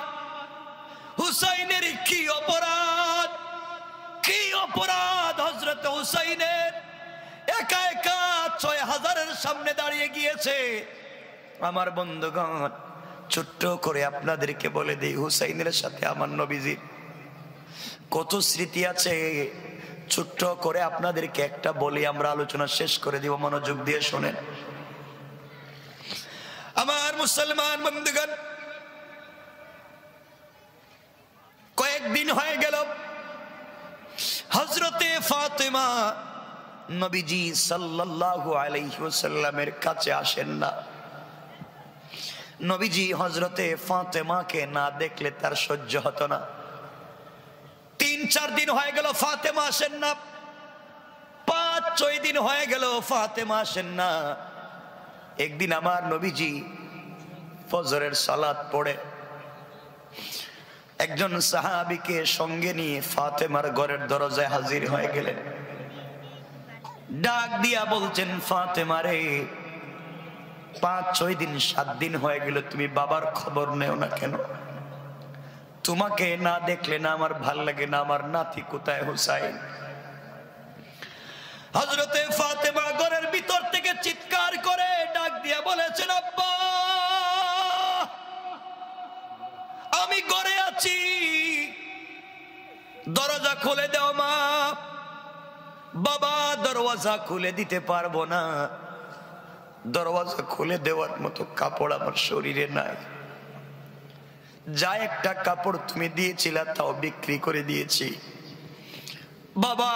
[SPEAKER 1] হুসাইনের কি অপরাধ, কি অপরাধ হযরত হুসাইনের? একা একা ৬,০০০-এর সামনে দাঁড়িয়ে গিয়েছে। আমার বন্ধুগণ, ছোট্ট করে আপনাদেরকে বলে দিই, হুসাইনের সাথে আমার নবীজির কত স্মৃতি আছে। ছোট্ট করে আপনাদেরকে একটা বলি, আমরা আলোচনা শেষ করে দিব, মনোযোগ দিয়ে শোনেন। আমার মুসলমান বন্ধুগণ, কয়েকদিন হয়ে গেল হযরতে ফাতেমা নবীজি সাল্লাল্লাহু আলাইহি ওয়াসাল্লামের কাছে আসেন না। নবীজি হযরতে ফাতেমাকে না দেখলে তার সহ্য হতো না। ৩-৪ দিন হয়ে গেল ফাতেমা আসেন না, ৫-৬ দিন হয়ে গেল ফাতেমা আসেন না। একদিন আমার নবীজি ফজরের সালাত পড়ে একজন সাহাবীকে সঙ্গে নিয়ে ফাতেমার ঘরের দরজায় হাজির হয়ে গেলেন। ডাক দিয়া বলছেন, ফাতেমা রে, ৫-৬ দিন ৭ দিন হয়ে গেল, তুমি বাবার খবর নেও না কেন? তোমাকে না দেখলে না আমার ভাল লাগে না, আমার নাতি কোথায় হুসাইন? হযরতে ফাতেমা ঘরের ভিতর থেকে চিৎকার করে ডাক দিয়া বলেছেন, আব্বা আমি ঘরে আছি, দরজা খুলে দাও মা। বাবা দরওয়াজা খুলে দিতে পারবো না, দরওয়াজা খুলে দেওয়ার মতো কাপড় আমার শরীরে নাই। যা একটা কাপড় তুমি দিয়েছিলা তাও বিক্রি করে দিয়েছি। বাবা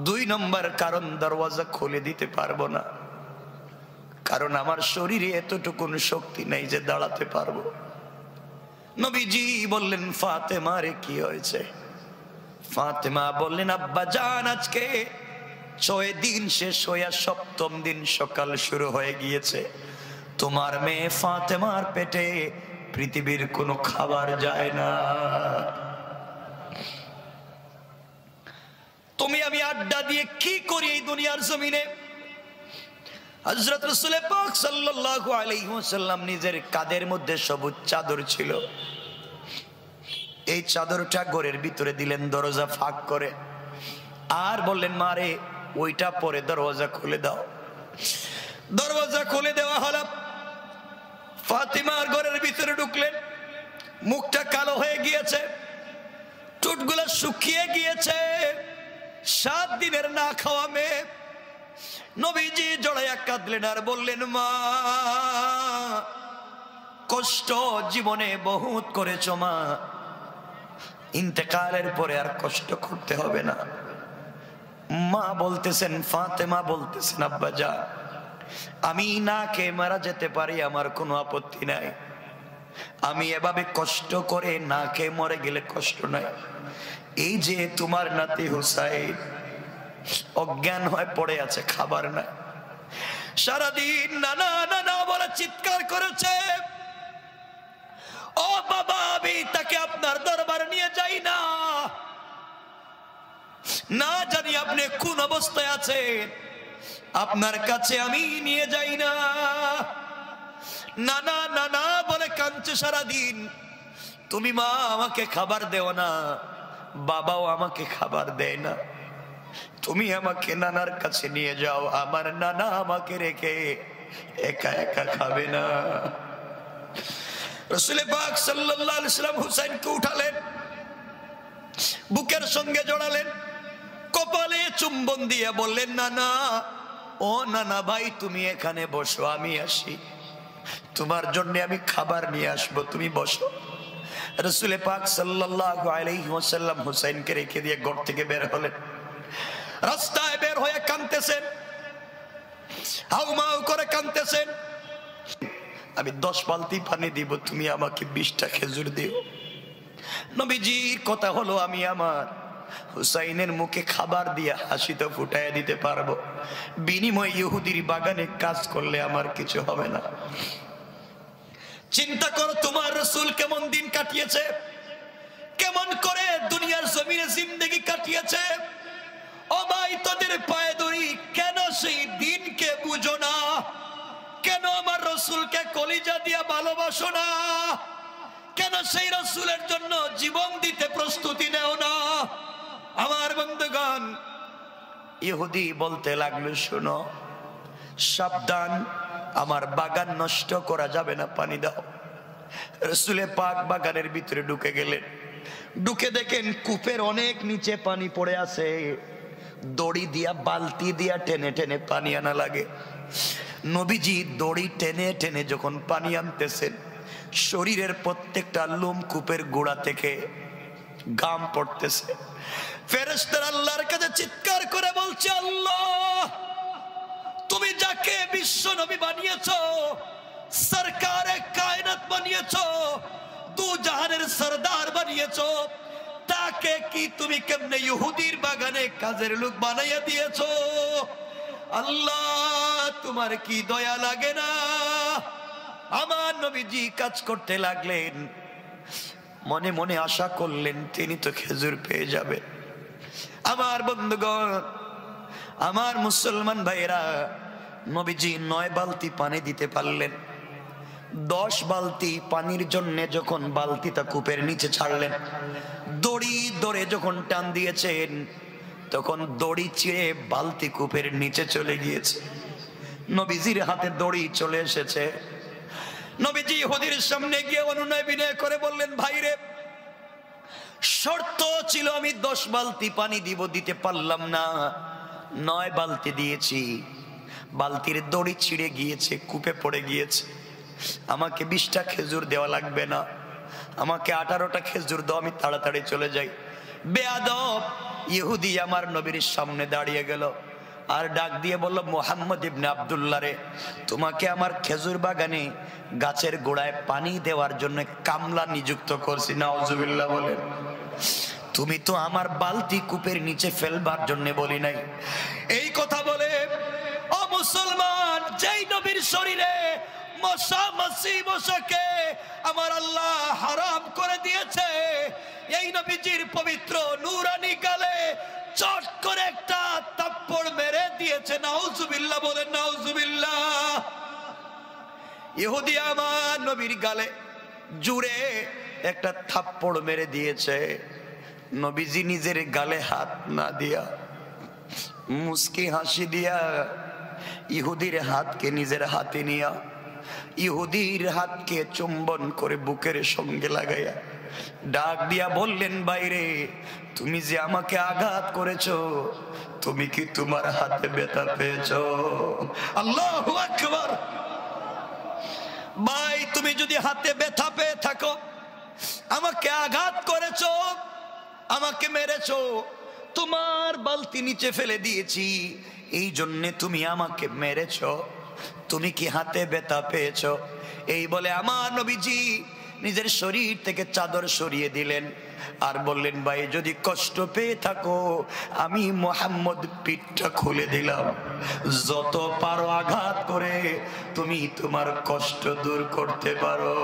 [SPEAKER 1] ২ নম্বর কারণ, দরওয়াজা খুলে দিতে পারবো না, কারণ আমার শরীরে এতটুকুন শক্তি নেই যে দাঁড়াতে পারবো। নবীজি বললেন, ফাতেমা রে কি হয়েছে? ফাতেমা বললেন, আব্বা জান আজকে ৬ দিন শেষ হইয়া ৭ম দিন সকাল শুরু হয়ে গিয়েছে। তোমার মেয়ে ফাতেমার পেটে পৃথিবীর কোনো খাবার যায় না। তুমি আমি আড্ডা দিয়ে কি করি এই দুনিয়ার জমিনে? হযরত রাসূল পাক সাল্লাল্লাহু আলাইহি ওয়াসাল্লাম নিজের কাঁধের মধ্যে সবুজ চাদর ছিল, এই চাদরটা ঘরের ভিতরে দিলেন দরজা ফাঁক করে, আর বললেন, মারে ওইটা পরে দরওয়াজা খুলে দাও। দরওয়াজা খুলে দেওয়া হলো। ফাতিমার ঘরের ভিতরে ঢুকলেন, মুখটা কালো হয়ে গিয়েছে, ঠোঁটগুলো শুকিয়ে গিয়েছে, ৭ দিনের না খাওয়া মেয়ে। নবীজি জড়াইয়া কাঁদলেন আর বললেন, মা কষ্ট জীবনে বহুত করেছো মা, ইন্তেকালের পরে আর কষ্ট করতে হবে না। মা বলতেছেন, ফাতেমা বলতেছেন, আব্বা যা আমি না খেয়ে মারা যেতে পারি, আমার কোনো আপত্তি নাই, আমি এভাবে কষ্ট করে না খেয়ে মরে গেলে কষ্ট নাই। এই যে তোমার নাতি হুসাইন অজ্ঞান হয়ে পড়ে আছে, খাবার নাই, সারাদিন নানা নানা বলে চিৎকার করেছে, ও বাবা আমি তাকে আপনার দরবার নিয়ে যাই না, না জানি আপনি কোন অবস্থায় আছেন, আপনার কাছে আমি নিয়ে যাই না। নানা নানা বলে কাঁদছে সারাদিন। তুমি মা আমাকে খাবার দেও না, বাবাও আমাকে খাবার দেয় না, তুমি আমাকে নানার কাছে নিয়ে যাও, আমার নানা আমাকে রেখে একা একা খাবে না। রাসূল পাক সাল্লাল্লাহু আলাইহি ওয়াসাল্লাম হুসাইনকে উঠালেন, বুকের সঙ্গে জড়ালেন, কপালে চুম্বন দিয়ে বললেন, নানা ও নানা ভাই তুমি এখানে বসো, আমি আসি, তোমার জন্য আমি খাবার নিয়ে আসবো, তুমি বসো। রাসূল পাক সাল্লাল্লাহু আলাইহি ওয়াসাল্লাম হুসাইনকে রেখে দিয়ে ঘর থেকে বের হলেন। রাস্তায় বের হয়ে কাঁদতেছেন, হাউমাউ করে কাঁদতেছেন। আমি 10 বালতি পানি দিব, তুমি আমাকে 20টা খেজুর দিও। নবীজির কথা হলো আমি আমার হুসাইনের মুখে খাবার দিয়ে হাসি তো ফুটাইয়া দিতে পারবো, বিনিময় ইহুদির বাগানে কাজ করলে আমার কিছু হবে না। চিন্তা করো তোমার রাসূল কেমন দিন কাটিয়েছে, কেমন করে দুনিয়ার জমিনে জিন্দেগি কাটিয়েছে। ও ভাই, তোদের পায়ে ধরি, কেন সেই দিনকে বুঝো না? কেন আমার রাসূলকে কলিজা দিয়া ভালোবাসো না? কেন সেই রাসূলের জন্য জীবন দিতে প্রস্তুতি নেও না? আমার বন্ধুগণ, ইহুদি বলতে লাগলো, শোনো সাবধান, আমার বাগান নষ্ট করা যাবে না, পানি দাও। রাসূলে পাক বাগানের ভিতরে ঢুকে গেলেন, ঢুকে দেখেন কূপের অনেক নিচে পানি পড়ে আছে। দড়ি দিয়া বালতি দিয়া টেনে টেনে পানি আনা লাগে। নবীজি দড়ি টেনে টেনে যখন পানি আনতেছেন, শরীরের প্রত্যেকটা লোম কূপের গোড়া থেকে ঘাম পড়তেছে। ফেরেশতারা আল্লাহর কাছে চিৎকার করে বলছে, আল্লাহ তুমি যাকে বিশ্ব নবী বানিয়েছো, সরকারে কায়নাত বানিয়েছো, দু জাহানের সরদার বানিয়েছো, তাকে কি তুমি কেমনে ইহুদির বাগানে কাজের লোক বানাইয়া দিয়েছো? আল্লাহ তোমার কি দয়া লাগে না? আমার নবীজি কাজ করতে লাগলেন, মনে মনে আশা করলেন তিনি তো খেজুর পেয়ে যাবে। আমার বন্ধুগণ, আমার মুসলমান ভাইরা, নবীজি 9 বালতি পানি দিতে পারলেন। 10 বালতি পানির জন্য যখন বালতিটা কূপের নিচে ছাড়লেন, দড়ি ধরে যখন টান দিয়েছেন, তখন দড়ি ছিঁড়ে বালতি কূপের নিচে চলে গিয়েছে। নবীজির হাতে দড়ি চলে এসেছে। নবীজি ইহুদির সামনে গিয়ে অনুনয় বিনয় করে বললেন, ভাইরে, শর্ত ছিল আমি 10 বালতি পানি দিব, দিতে পারলাম না, 9 বালতি দিয়েছি, বালতির দড়ি ছিঁড়ে গিয়েছে, কূপে পড়ে গিয়েছে। আমাকে 20টা খেজুর দেওয়া লাগবে না, আমাকে 18টা খেজুর দাও, আমি তাড়াতাড়ি চলে যাই। বেয়াদব ইহুদি আমার নবীর সামনে দাঁড়িয়ে গেল আর ডাক দিয়ে বলল, মুহাম্মদ ইবনে আব্দুল্লাহ রে, তোমাকে আমার খেজুর বাগানে গাছের গোড়ায় পানি দেওয়ার জন্য কামলা নিযুক্ত করছি। নাউজুবিল্লাহ বলেন। তুমি তো আমার বালতি কূপের নিচে ফেলবার জন্য বলি নাই। এই কথা বলে ও মুসলমান, যেই নবীর শরীরে মশা মাছি মশাকে আমার আল্লাহ হারাম করে দিয়েছে, এই নবীজির পবিত্র নূরানি গালে চট করে একটা থাপ্পড় মেরে দিয়েছে। নাউজুবিল্লাহ বলেন, নাউজুবিল্লাহ। ইহুদি আমার নবীর গালে জুড়ে একটা থাপ্পড় মেরে দিয়েছে। নবীজি নিজের গালে হাত না দিয়া মুস্কি হাসি দিয়া ইহুদির হাতকে নিজের হাতে নিয়া ইহুদির হাতকে চুম্বন করে বুকের সঙ্গে লাগাইয়া ডাক দিয়া বললেন, বাইরে, তুমি যে আমাকে আঘাত করেছো, তুমি কি তোমার হাতে ব্যথা পেয়েছো? আল্লাহু আকবার। ভাই, তুমি যদি হাতে ব্যথা পেয়ে থাকো, আমাকে আঘাত করেছো, আমাকে মেরেছো, তোমার বালতি নিচে ফেলে দিয়েছি, এই জন্যে তুমি আমাকে মেরেছো, তুমি কি হাতে ব্যথা পেয়েছো? এই বলে আমার নবীজি নিজের শরীর থেকে চাদর সরিয়ে দিলেন আর বললেন, ভাই যদি কষ্ট পেয়ে থাকো, আমি মুহাম্মদ পিঠটা খুলে দিলাম, যত পারো আঘাত করে তুমি তোমার কষ্ট দূর করতে পারো।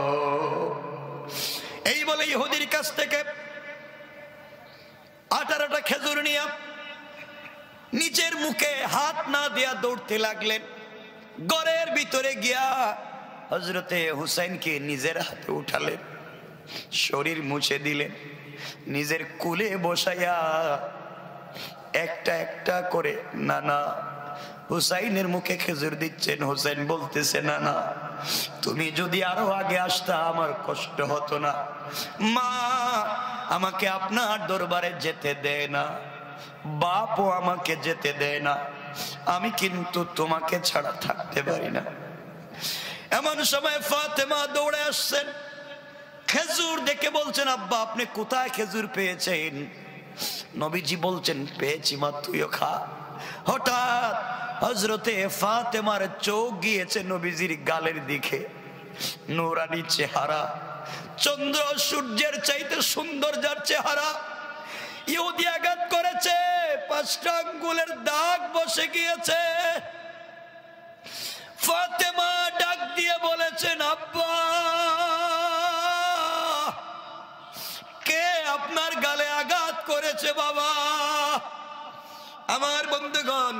[SPEAKER 1] এই বলে ইহুদির কাছ থেকে 18টা খেজুর নিয়ে নিজের মুখে হাত না দিয়া দৌড়তে লাগলেন। ঘরের ভিতরে গিয়া হযরতে হুসাইনকে নিজের হাতে উঠালেন, শরীর মুছে দিলেন, নিজের কুলে বসাইয়া একটা একটা করে নানা হুসাইনের মুখে খেজুর দিচ্ছেন। হুসাইন বলতেছে, না না, তুমি যদি আরো আগে আসতা আমার কষ্ট হতো না। মা আমাকে আপনার দরবারে যেতে দেয় না, বাপও আমাকে যেতে দেয় না, আমি কিন্তু তোমাকে ছাড়া থাকতে পারি না। এমন সময় ফাতেমা দৌড়ে আসছেন, খেজুর দেখে বলছেন, আব্বা আপনি কোথায় খেজুর পেয়েছেন? নবীজি বলছেন, পেয়েছি মা, তুইও খা। হঠাৎ হযরতে ফাতেমার চোখ গিয়েছে নবীজির গালের দিকে। নূরানি চেহারা, চন্দ্র সূর্যের চাইতে সুন্দর যার চেহারা। ইহুদি আঘাত করেছে, 5টা আঙ্গুলের দাগ বসে গিয়েছে। ফাতেমা ডাক দিয়ে বলেছেন, আব্বা কে আপনার গালে আঘাত করেছে বাবা? আমার বন্ধুগণ,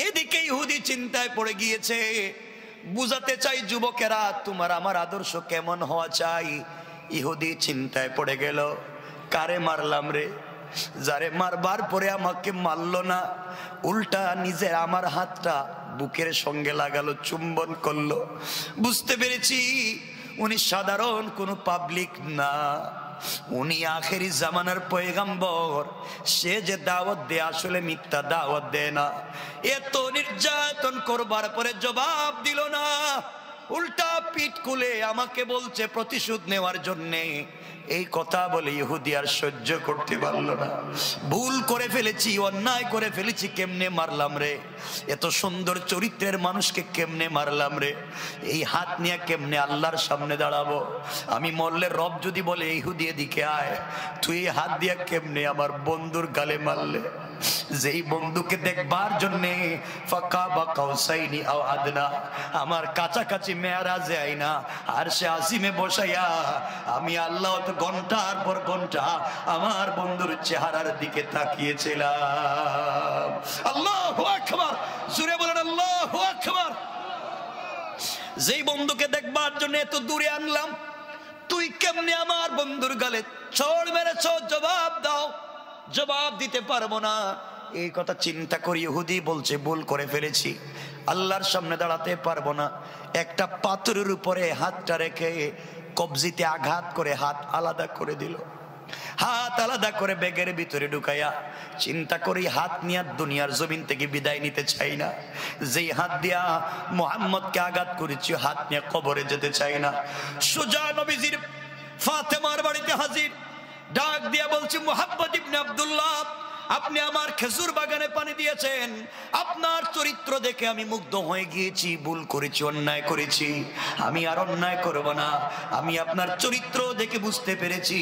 [SPEAKER 1] এদিকে ইহুদি চিন্তায় পড়ে গিয়েছে। বুঝাতে চাই যুবকেরা, তোমার আমার আদর্শ কেমন হওয়া চাই। ইহুদি চিন্তায় পড়ে গেল, কারে মারলাম রে? যারে মারবার পরে আমাকে মারলো না, উল্টা নিজের আমার হাতটা বুকের সঙ্গে লাগালো, চুম্বন করলো। বুঝতে পেরেছি উনি সাধারণ কোনো পাবলিক না, উনি আখেরি জামানার পয়গম্বর। সে যে দাওয়াত দেয় আসলে মিথ্যা দাওয়াত দেয় না। এত নির্যাতন করবার পরে জবাব দিল না, উল্টা পিঠ খুলে আমাকে বলছে প্রতিশোধ নেওয়ার জন্যে। এই কথা বলে ইহুদি আর সহ্য করতে পারল না। ভুল করে ফেলেছি, অন্যায় করে ফেলেছি, কেমনে মারলাম রে? এত সুন্দর চরিত্রের মানুষকে কেমনে মারলাম রে? এই হাত নিয়ে কেমনে আল্লাহর সামনে দাঁড়াবো? আমি মরলে রব যদি বলে ইহুদি এদিকে আয়, তুই এই হাত দিয়া কেমনে আমার বন্ধুর গালে মারলে? যেই বন্ধুকে দেখবার জন্যে ফাঁকা বা কাউসাইনি আও আদনা, আমার কাছাকাছি মেয়ারাজে আইনা আর সে আসিমে বসাইয়া আমি আল্লাহ তো ঘন্টার পর ঘন্টা আমার বন্ধুর চেহারার দিকে তাকিয়েছিলাম। আল্লাহু আকবার, জোরে বলেন আল্লাহু আকবার। যেই বন্ধুকে দেখবার জন্য এত দূরে আনলাম, তুই কেমনে আমার বন্ধুর গালে চড় মেরেছ? জবাব দাও। জবাব দিতে পারবো না। এই কথা চিন্তা করি ইহুদি বলছে, ভুল করে ফেলেছি, আল্লাহর সামনে দাঁড়াতে পারবো না। একটা পাথরের উপরে হাতটা রেখে কবজিতে আঘাত করে হাত আলাদা করে দিল। হাত আলাদা করে ব্যাগের ভিতরে ঢুকাইয়া চিন্তা করি, হাত নিয়ে দুনিয়ার জমিন থেকে বিদায় নিতে চাই না। যেই হাত দিয়া মুহাম্মদকে আঘাত করেছি, হাত নিয়ে কবরে যেতে চাই না। সোজা নবীজির ফাতেমার বাড়িতে হাজির, ডাক দিয়া বলছি, মুহাম্মদ ইবনে আব্দুল্লাহ, আপনি আমার খেজুর বাগানে পানি দিয়েছেন, আপনার চরিত্র দেখে আমি মুগ্ধ হয়ে গিয়েছি। ভুল করেছি, অন্যায় করেছি, আমি আর অন্যায় করব না। আমি আপনার চরিত্র দেখে বুঝতে পেরেছি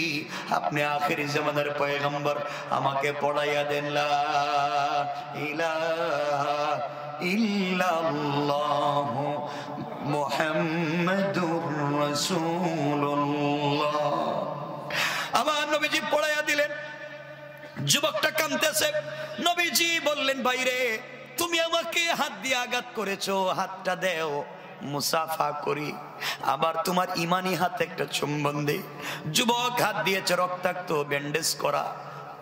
[SPEAKER 1] আপনি আখেরি জামানার পয়গম্বর। আমাকে পড়াইয়া দেন লা ইলাহা ইল্লাল্লাহু মুহাম্মাদুর রাসূলুল্লাহ। আমার নবীজি পড়াইয়া দিলেন। যুবকটা কাঁদতেছে। নবীজি বললেন, ভাইরে তুমি আমাকে হাত দিয়ে আঘাত করেছো, হাতটা দেও, মুসাফা করি। আবার তোমার ইমানি হাতে একটা চুম্বন দে। যুবক হাত দিয়েছে, রক্তাক্ত, ব্যান্ডেজ করা,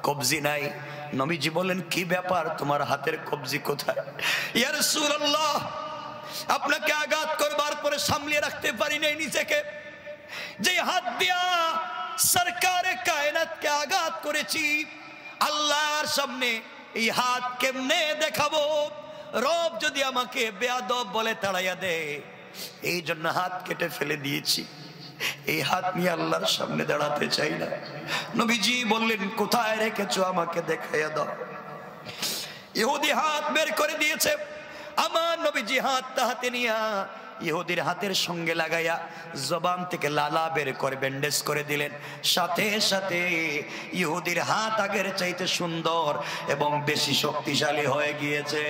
[SPEAKER 1] কবজি নাই। নবীজি বললেন, কি ব্যাপার, তোমার হাতের কবজি কোথায়? ইয়া রাসূলুল্লাহ, আপনাকে আঘাত করবার পরে সামলিয়ে রাখতে পারি নাই নিজেকে। যে হাত দিয়া সরকারে কায়নাতকে আঘাত করেছি, আল্লাহর সামনে এই হাত কেমনে দেখাবো? রব যদি আমাকে বেয়াদব বলে তাড়াইয়া দেয়, এই জন্য হাত কেটে ফেলে দিয়েছি। এই হাত নিয়ে আল্লাহর সামনে দাঁড়াতে চাই না। নবীজি বললেন, কোথায় রেখেছো আমাকে দেখাইয়া দাও। ইহুদি হাত বের করে দিয়েছে। আমার নবীজি হাতটা হাতে নিয়া ইহুদির হাতের সঙ্গে লাগাইয়া জবান থেকে লালা বের করে ব্যান্ডেজ করে দিলেন। সাথে সাথে ইহুদির হাত আগের চাইতে সুন্দর এবং বেশি শক্তিশালী হয়ে গিয়েছে।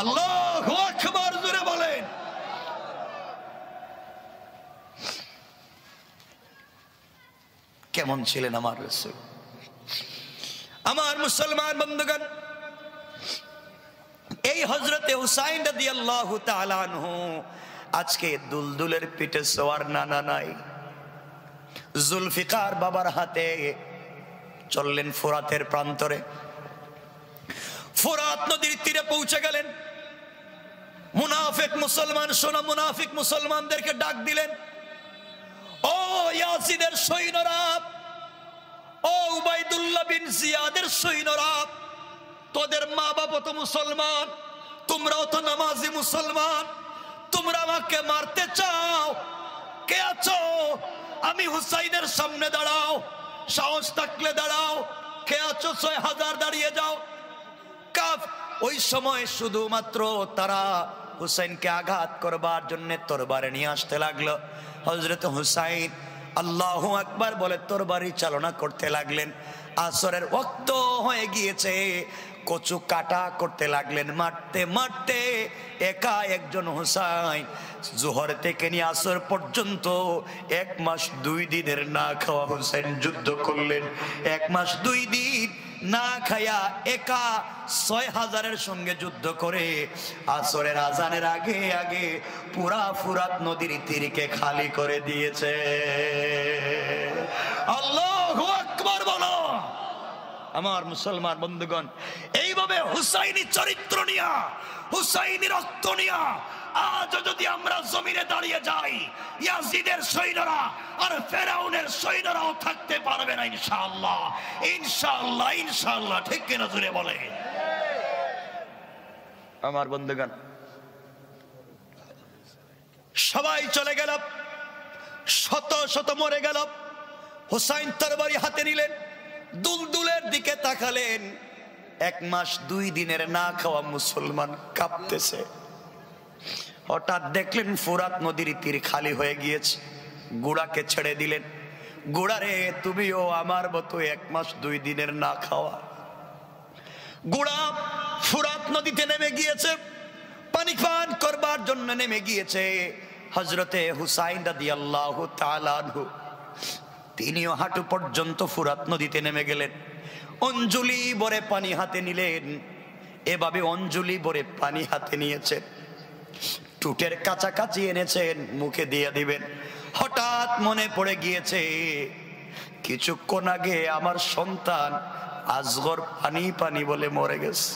[SPEAKER 1] আল্লাহু আকবার, জোরে বলেন। কেমন ছিলেন আমার রাসূল? আমার মুসলমান বন্ধুগণ, এই হযরতে হুসাইন রাদিয়াল্লাহু তাআলা আনহু আজকে দুলদুলের পিঠে সওয়ার নানা নাই। জুলফিকার বাবার হাতে চললেন ফোরাতের প্রান্তরে। ফোরাত নদীর তীরে পৌঁছে গেলেন। মুনাফিক মুসলমান, শোনা, মুনাফিক মুসলমানদেরকে ডাক দিলেন, ও ইয়াজিদের সৈন্যরা, ও উবাইদুল্লাহ বিন জিয়াদের সৈন্যরা, তোদের মা বাবা তো মুসলমান, তোমরাও তো নামাজি মুসলমান, তোমরা আমাকে মারতে চাও? কে আছো? আমি হুসাইনের সামনে দাঁড়াও, সাহস থাকলে দাঁড়াও। কে আছো? 6000 দাঁড়িয়ে যাও। কাফ ওই সময় শুধুমাত্র তারা হুসাইনকে আঘাত করবার জন্য তরবারি নিয়ে আসতে লাগলো। হযরত হুসাইন আল্লাহু আকবার বলে তরবারি চালনা করতে লাগলেন। আসরের ওয়াক্ত হয়ে গিয়েছে, কচু কাটা করতে লাগলেন। মারতে মারতে একা একজন হুসাইন জোহর থেকে নিয়ে আসর পর্যন্ত 1 মাস 2 দিনের না খাওয়া হুসাইন যুদ্ধ করলেন। 1 মাস 2 দিন না খায়া একা 6000-এর সঙ্গে যুদ্ধ করে আসরের আজানের আগে আগে পুরা ফুরাত নদীর তীরকে খালি করে দিয়েছে। আল্লাহু আকবার বলো। আমার মুসলমান বন্ধুগণ, এইভাবে হুসাইনি চরিত্র নিয়া, হুসাইনি রক্ত নিয়া আজ যদি আমরা জমিনে দাঁড়িয়ে যাই, ইয়াজিদের সৈন্যরা আর ফেরাউনের সৈন্যরাও থাকতে পারবে না ইনশাআল্লাহ। ইনশাআল্লাহ, ইনশাআল্লাহ, ঠিক কিনা জুড়ে বলে। আমার বন্ধুগণ, সবাই চলে গেল, শত শত মরে গেল। হুসাইন তরবারি হাতে নিলেন, দুলদুলের দিকে তাকালেন। 1 মাস 2 দিনের না খাওয়া মুসলমান কাঁপতেছে। হঠাৎ দেখলেন ফুরাত নদীর তীর খালি হয়ে গিয়েছে। গুড়াকে ছেড়ে দিলেন, গুড়ারে তুমিও আমার মতো 1 মাস 2 দিনের না খাওয়া। গুড়া ফুরাত নদীতে নেমে গিয়েছে, পানি পান করবার জন্য নেমে গিয়েছে। হযরতে হুসাইন রাদিয়াল্লাহু তাআলা আনহু তিনিও হাঁটু পর্যন্ত ফুরাত নদীতে নেমে গেলেন। অঞ্জলি ভরে পানি হাতে নিলেন। এভাবে অঞ্জলি ভরে পানি হাতে নিয়েছেন, টুটের কাছাকাছি এনেছেন, মুখে দিয়ে দিবেন। হঠাৎ মনে পড়ে গিয়েছে কিছুক্ষণ আগে আমার সন্তান আসগর পানি পানি বলে মরে গেছে।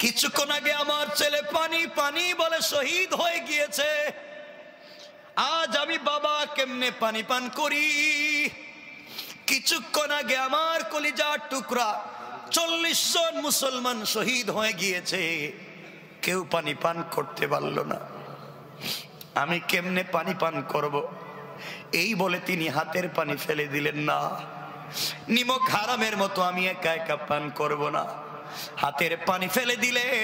[SPEAKER 1] কিছুক্ষণ আগে আমার ছেলে পানি পানি বলে শহীদ হয়ে গিয়েছে। আজ আমি বাবা কেমনে পানি পান করি? কিছুক্ষণ আগে আমার কলিজার টুকরা 40 জন মুসলমান শহীদ হয়ে গিয়েছে, কেউ পানি পান করতে পারল না। আমি কেমনে পানি পান করব? এই বলে তিনি হাতের পানি ফেলে দিলেন। না, নিমক হারামের মতো আমি একা একা পান করব না। হাতের পানি ফেলে দিলেন,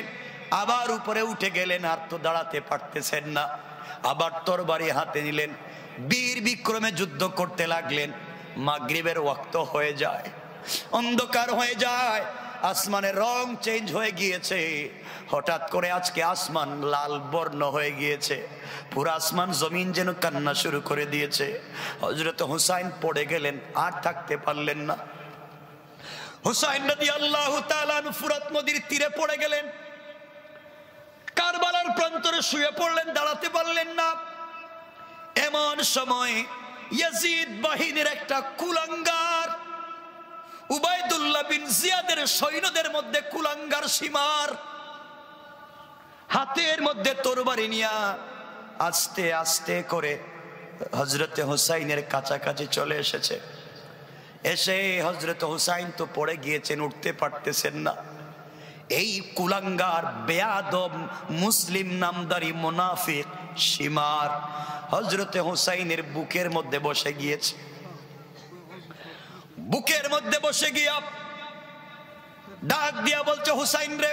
[SPEAKER 1] আবার উপরে উঠে গেলেন। আর তো দাঁড়াতে পারতেছেন না। আবার তরবারি হাতে নিলেন, বীর বিক্রমে যুদ্ধ করতে লাগলেন। মাগরিবের ওয়াক্ত হয়ে যায়, অন্ধকার হয়ে যায়, আসমানের রং চেঞ্জ হয়ে গিয়েছে। হঠাৎ করে আজকে আসমান লাল বর্ণ হয়ে গিয়েছে, পুরো আসমান জমিন যেন কান্না শুরু করে দিয়েছে। হযরত হুসাইন পড়ে গেলেন, আর থাকতে পারলেন না। হুসাইন রাদিয়াল্লাহু তাআলা ফুরাত নদীর তীরে পড়ে গেলেন, কারবালার প্রান্তরে শুয়ে পড়লেন, দাঁড়াতে পারলেন না। এমন সময় ইয়াজিদ বাহিনীর একটা কুলাঙ্গার, উবাইদুল্লাহ বিন জিয়াদের সৈন্যদের মধ্যে কুলাঙ্গার সীমার, হাতের মধ্যে তরবারি নিয়া আস্তে আস্তে করে হযরতে হুসাইনের কাছাকাছি চলে এসেছে। এসে হযরত হুসাইন তো পড়ে গিয়েছেন, উঠতে পারতেছেন না। এই কুলাঙ্গার বেয়াদব মুসলিম নামদারি মুনাফিক সীমার হযরতে হুসাইনের বুকের মধ্যে বসে গিয়েছে। বুকের মধ্যে বসে গিয়া ডাক দিয়া বলছে, হুসাইন রে,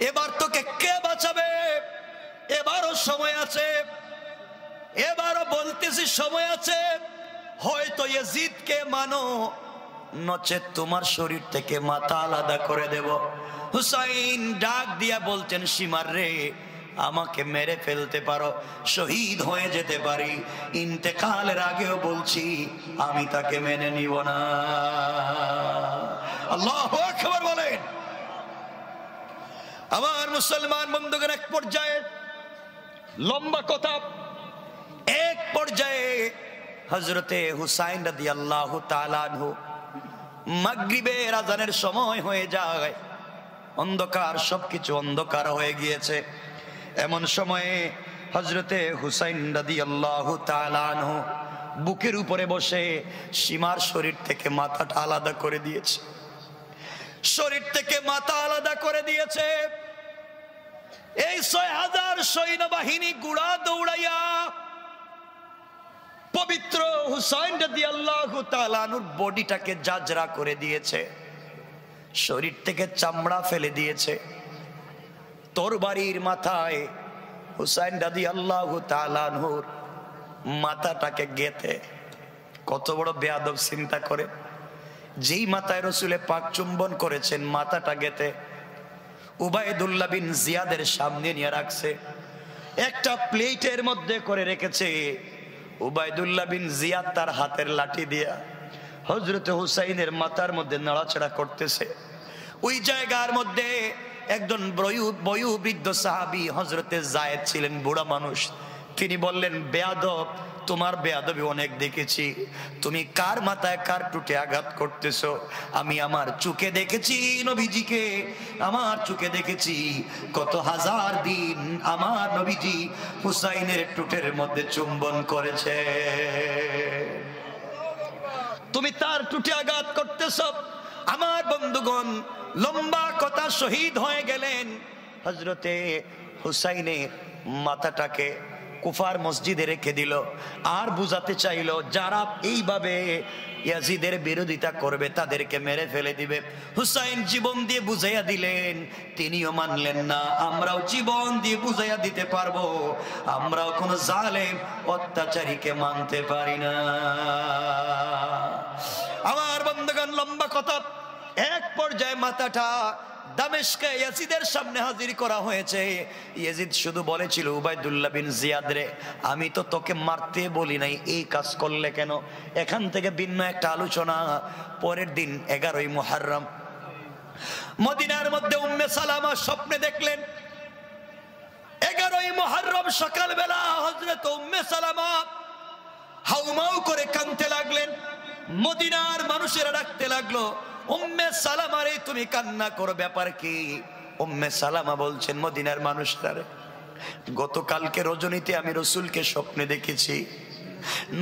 [SPEAKER 1] এবার তোকে কে বাঁচাবে? এবারও সময় আছে, এবারও বলতেছি সময় আছে। হয়তো ইয়াজিদকে মানো, নচেত তোমার শরীর থেকে মাথা আলাদা করে দেব। হুসাইন ডাক দিয়া বলছেন, সীমার রে, আমাকে মেরে ফেলতে পারো, শহীদ হয়ে যেতে পারি, ইন্তেকালের আগেও বলছি আমি তাকে মেনে নিব না। আল্লাহু আকবার বলেন। আমার মুসলমান বন্ধুগণ, এক পর্যায়ে, লম্বা কথা, এক পর্যায়ে হযরতে হুসাইন রাদিয়াল্লাহু তাআলা আনহু মাগরিবের আযানের সময় হয়ে যায়, অন্ধকার, সবকিছু অন্ধকার হয়ে গিয়েছে। এমন সময়ে হযরতে হুসাইন রাদিয়াল্লাহু তাআলা আনহু বুকের উপরে বসে সীমার শরীর থেকে মাথাটা আলাদা করে দিয়েছে, শরীর থেকে মাথা আলাদা করে দিয়েছে। এই 6000 সৈন্যবাহিনী গুড়া দৌড়াইয়া পবিত্র হুসাইন রাদিয়াল্লাহু তাআলা আনহুর বডিটাকে জাজরা করে দিয়েছে, শরীর থেকে চামড়া ফেলে দিয়েছে। তরবারির মাথায় হুসাইন রাদিয়াল্লাহু তাআলা আনহুর মাথাটাকে গেঁথে, কত বড় বেয়াদব চিন্তা করে, যেই মাথায় রসুলে পাক চুম্বন করেছেন মাথাটা গেঁথে উবাইদুল্লাহ বিন জিয়াদের সামনে নিয়ে রাখছে, একটা প্লেটের মধ্যে করে রেখেছে। উবাইদুল্লাহ বিন জিয়াদ তার হাতের লাঠি দিয়া হযরত হুসাইনের মাথার মধ্যে নাড়াচাড়া করতেছে। ওই জায়গার মধ্যে একজন বয়োবৃদ্ধ সাহাবী হযরতে যায়েদ ছিলেন, বুড়া মানুষ। তিনি বললেন, বেয়াদব, তোমার বেয়াদবি অনেক দেখেছি, তুমি কার মাথায় কার টুটে আঘাত করতেছো। আমি আমার চোখে দেখেছি নবীজিকে, আমার চোখে দেখেছি কত হাজার দিন আমার নবীজি হুসাইনের টুটের মধ্যে চুম্বন করেছে, তুমি তার টুটে আঘাত করতেছো। আমার বন্ধুগণ, লম্বা কথা, শহীদ হয়ে গেলেন। হযরতে হুসাইনের মাথাটাকে কুফার মসজিদে রেখে দিল, আর বুঝাতে চাইল যারা এইভাবে ইয়াজিদের বিরোধিতা করবে তাদেরকে মেরে ফেলে দিবে। হুসাইন জীবন দিয়ে বুঝাইয়া দিলেন, তিনিও মানলেন না। আমরাও জীবন দিয়ে বুঝাইয়া দিতে পারবো, আমরাও কোনো জালেম অত্যাচারীকে মানতে পারি না। আমার বন্ধুগণ, লম্বা কথা, এক পর্যায়ে মাথাটা দামেস্কে ইয়াজিদের সামনে হাজির করা হয়েছে। ইয়াজিদ শুধু বলেছিল, উবাইদুল্লাহ বিন জিয়াদ রে, আমি তো তোকে মারতে বলি নাই, এই কাজ করলে কেন? এখান থেকে ভিন্ন একটা আলোচনা। পরের দিন 11ই মুহররম মদিনার মধ্যে উম্মে সালামা স্বপ্নে দেখলেন। 11ই মুহররম সকালবেলা হযরত উম্মে সালামা হাউমাউ করে কাঁদতে লাগলেন। মদিনার মানুষেরা ডাকতে লাগলো, উম্মে সালামা রে, তুমি কান্না করো, ব্যাপার কি? উম্মে সালামা বলছেন, মদিনার মানুষরা রে, গতকালকে রজনীতে আমি রসুলকে স্বপ্নে দেখেছি,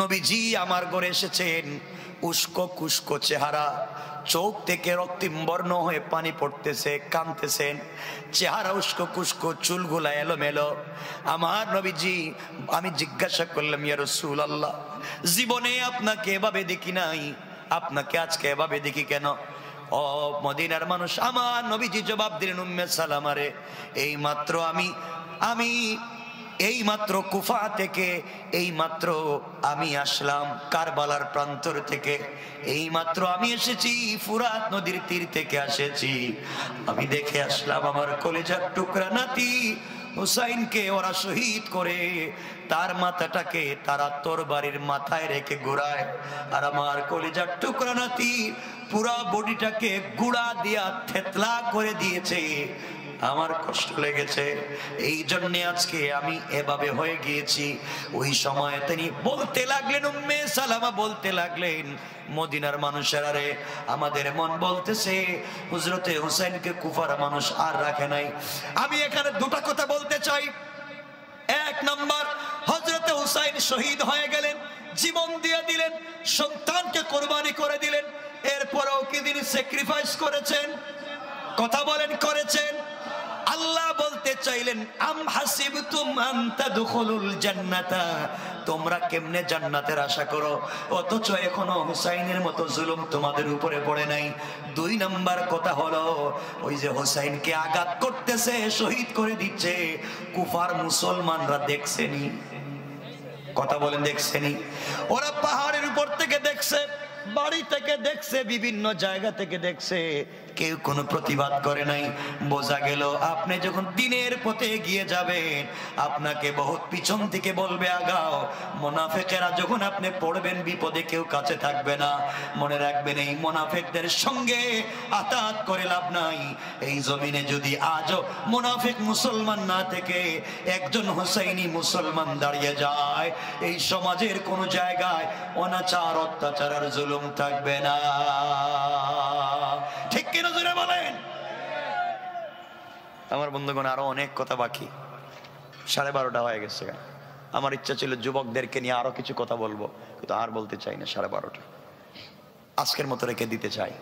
[SPEAKER 1] নবীজি আমার ঘরে এসেছেন, উস্কো কুস্কো চেহারা, চোখ থেকে রক্তিম বর্ণ হয়ে পানি পড়তেছে, কাঁদতেছেন, চেহারা উস্কো কুস্কো, চুলগুলা এলোমেলো। আমার নবীজি, আমি জিজ্ঞাসা করলাম, ইয়া রাসূলুল্লাহ, জীবনে আপনাকে এভাবে দেখি নাই, আপনাকে আজকে এভাবে দেখি কেন? ও মদিনার মানুষ, আমার নবীজি জবাব দিলেন, উম্মে সালামা রে, এইমাত্র কুফা থেকে এইমাত্র আমি আসলাম, কারবালার প্রান্তর থেকে এইমাত্র আমি এসেছি, ফুরাত নদীর তীর থেকে এসেছি। আমি দেখে আসলাম আমার কলেজার টুকরা নাতি হুসাইনকে ওরা শহীদ করে তার মাথাটাকে তারা তরবারির মাথায় রেখে ঘোরায়, আর আমার কলেজার টুকরা নাতি পুরা বডিটাকে গুড়া দিয়া থেতলা করে দিয়েছে। আমার কষ্ট লেগেছে, এই জন্য আজকে আমি এভাবে হয়ে গিয়েছি। ওই সময় তিনি বলতে লাগলেন, উম্মে সালামা বলতে লাগলেন, মদিনার মানুষেরা রে, আমাদের মন বলতেছে হযরতে হুসাইনকে কুফার মানুষ আর রাখে নাই। আমি এখানে দুটো কথা বলতে চাই। এক নম্বর, হযরতে হুসাইন শহীদ হয়ে গেলেন, জীবন দিয়ে দিলেন, সন্তানকে কোরবানি করে দিলেন, এরপরেও কি তিনি স্যাক্রিফাইস করেছেন? কথা বলেন, করেছেন? আল্লাহ বলতে চাইলেন, আম হাসিবতুম আন তাদখুলুল জান্নাতা, তোমরা কেমনে জান্নাতের আশা করো, অথচ এখনো হুসাইনের মতো জুলুম তোমাদের উপরে পড়ে নাই। দুই নাম্বার কথা হলো, ওই যে হুসাইনকে আঘাত করতেছে, শহীদ করে দিচ্ছে, কুফার মুসলমানরা দেখছেনি? কথা বলেন, দেখছেনি? ওরা পাহাড়ের উপর থেকে দেখছে, বাড়ি থেকে দেখছে, বিভিন্ন জায়গা থেকে দেখছে, কেউ কোনো প্রতিবাদ করে নাই। বোঝা গেল, আপনি যখন দিনের পথে এগিয়ে যাবেন, আপনাকে বহুত পিছন থেকে বলবে আগাও। মুনাফিকেরা যখন আপনি পড়বেন বিপদে, কেউ কাছে থাকবে না। মনে রাখবেন, এই মুনাফিকদের সঙ্গে আতাত করে লাভ নাই। এই জমিনে যদি আজও মুনাফিক মুসলমান না থেকে একজন হুসাইনি মুসলমান দাঁড়িয়ে যায়, এই সমাজের কোন জায়গায় অনাচার, অত্যাচার আর জুলুম থাকবে না। ঠিক কিনা জোরে বলেন? আমার বন্ধুগণ, আরো অনেক কথা বাকি, 12:30 হয়ে গেছে। আমার ইচ্ছা ছিল যুবকদেরকে নিয়ে আরো কিছু কথা বলবো, কিন্তু আর বলতে চাই না। 12:30 আজকের মতো রেখে দিতে চাই।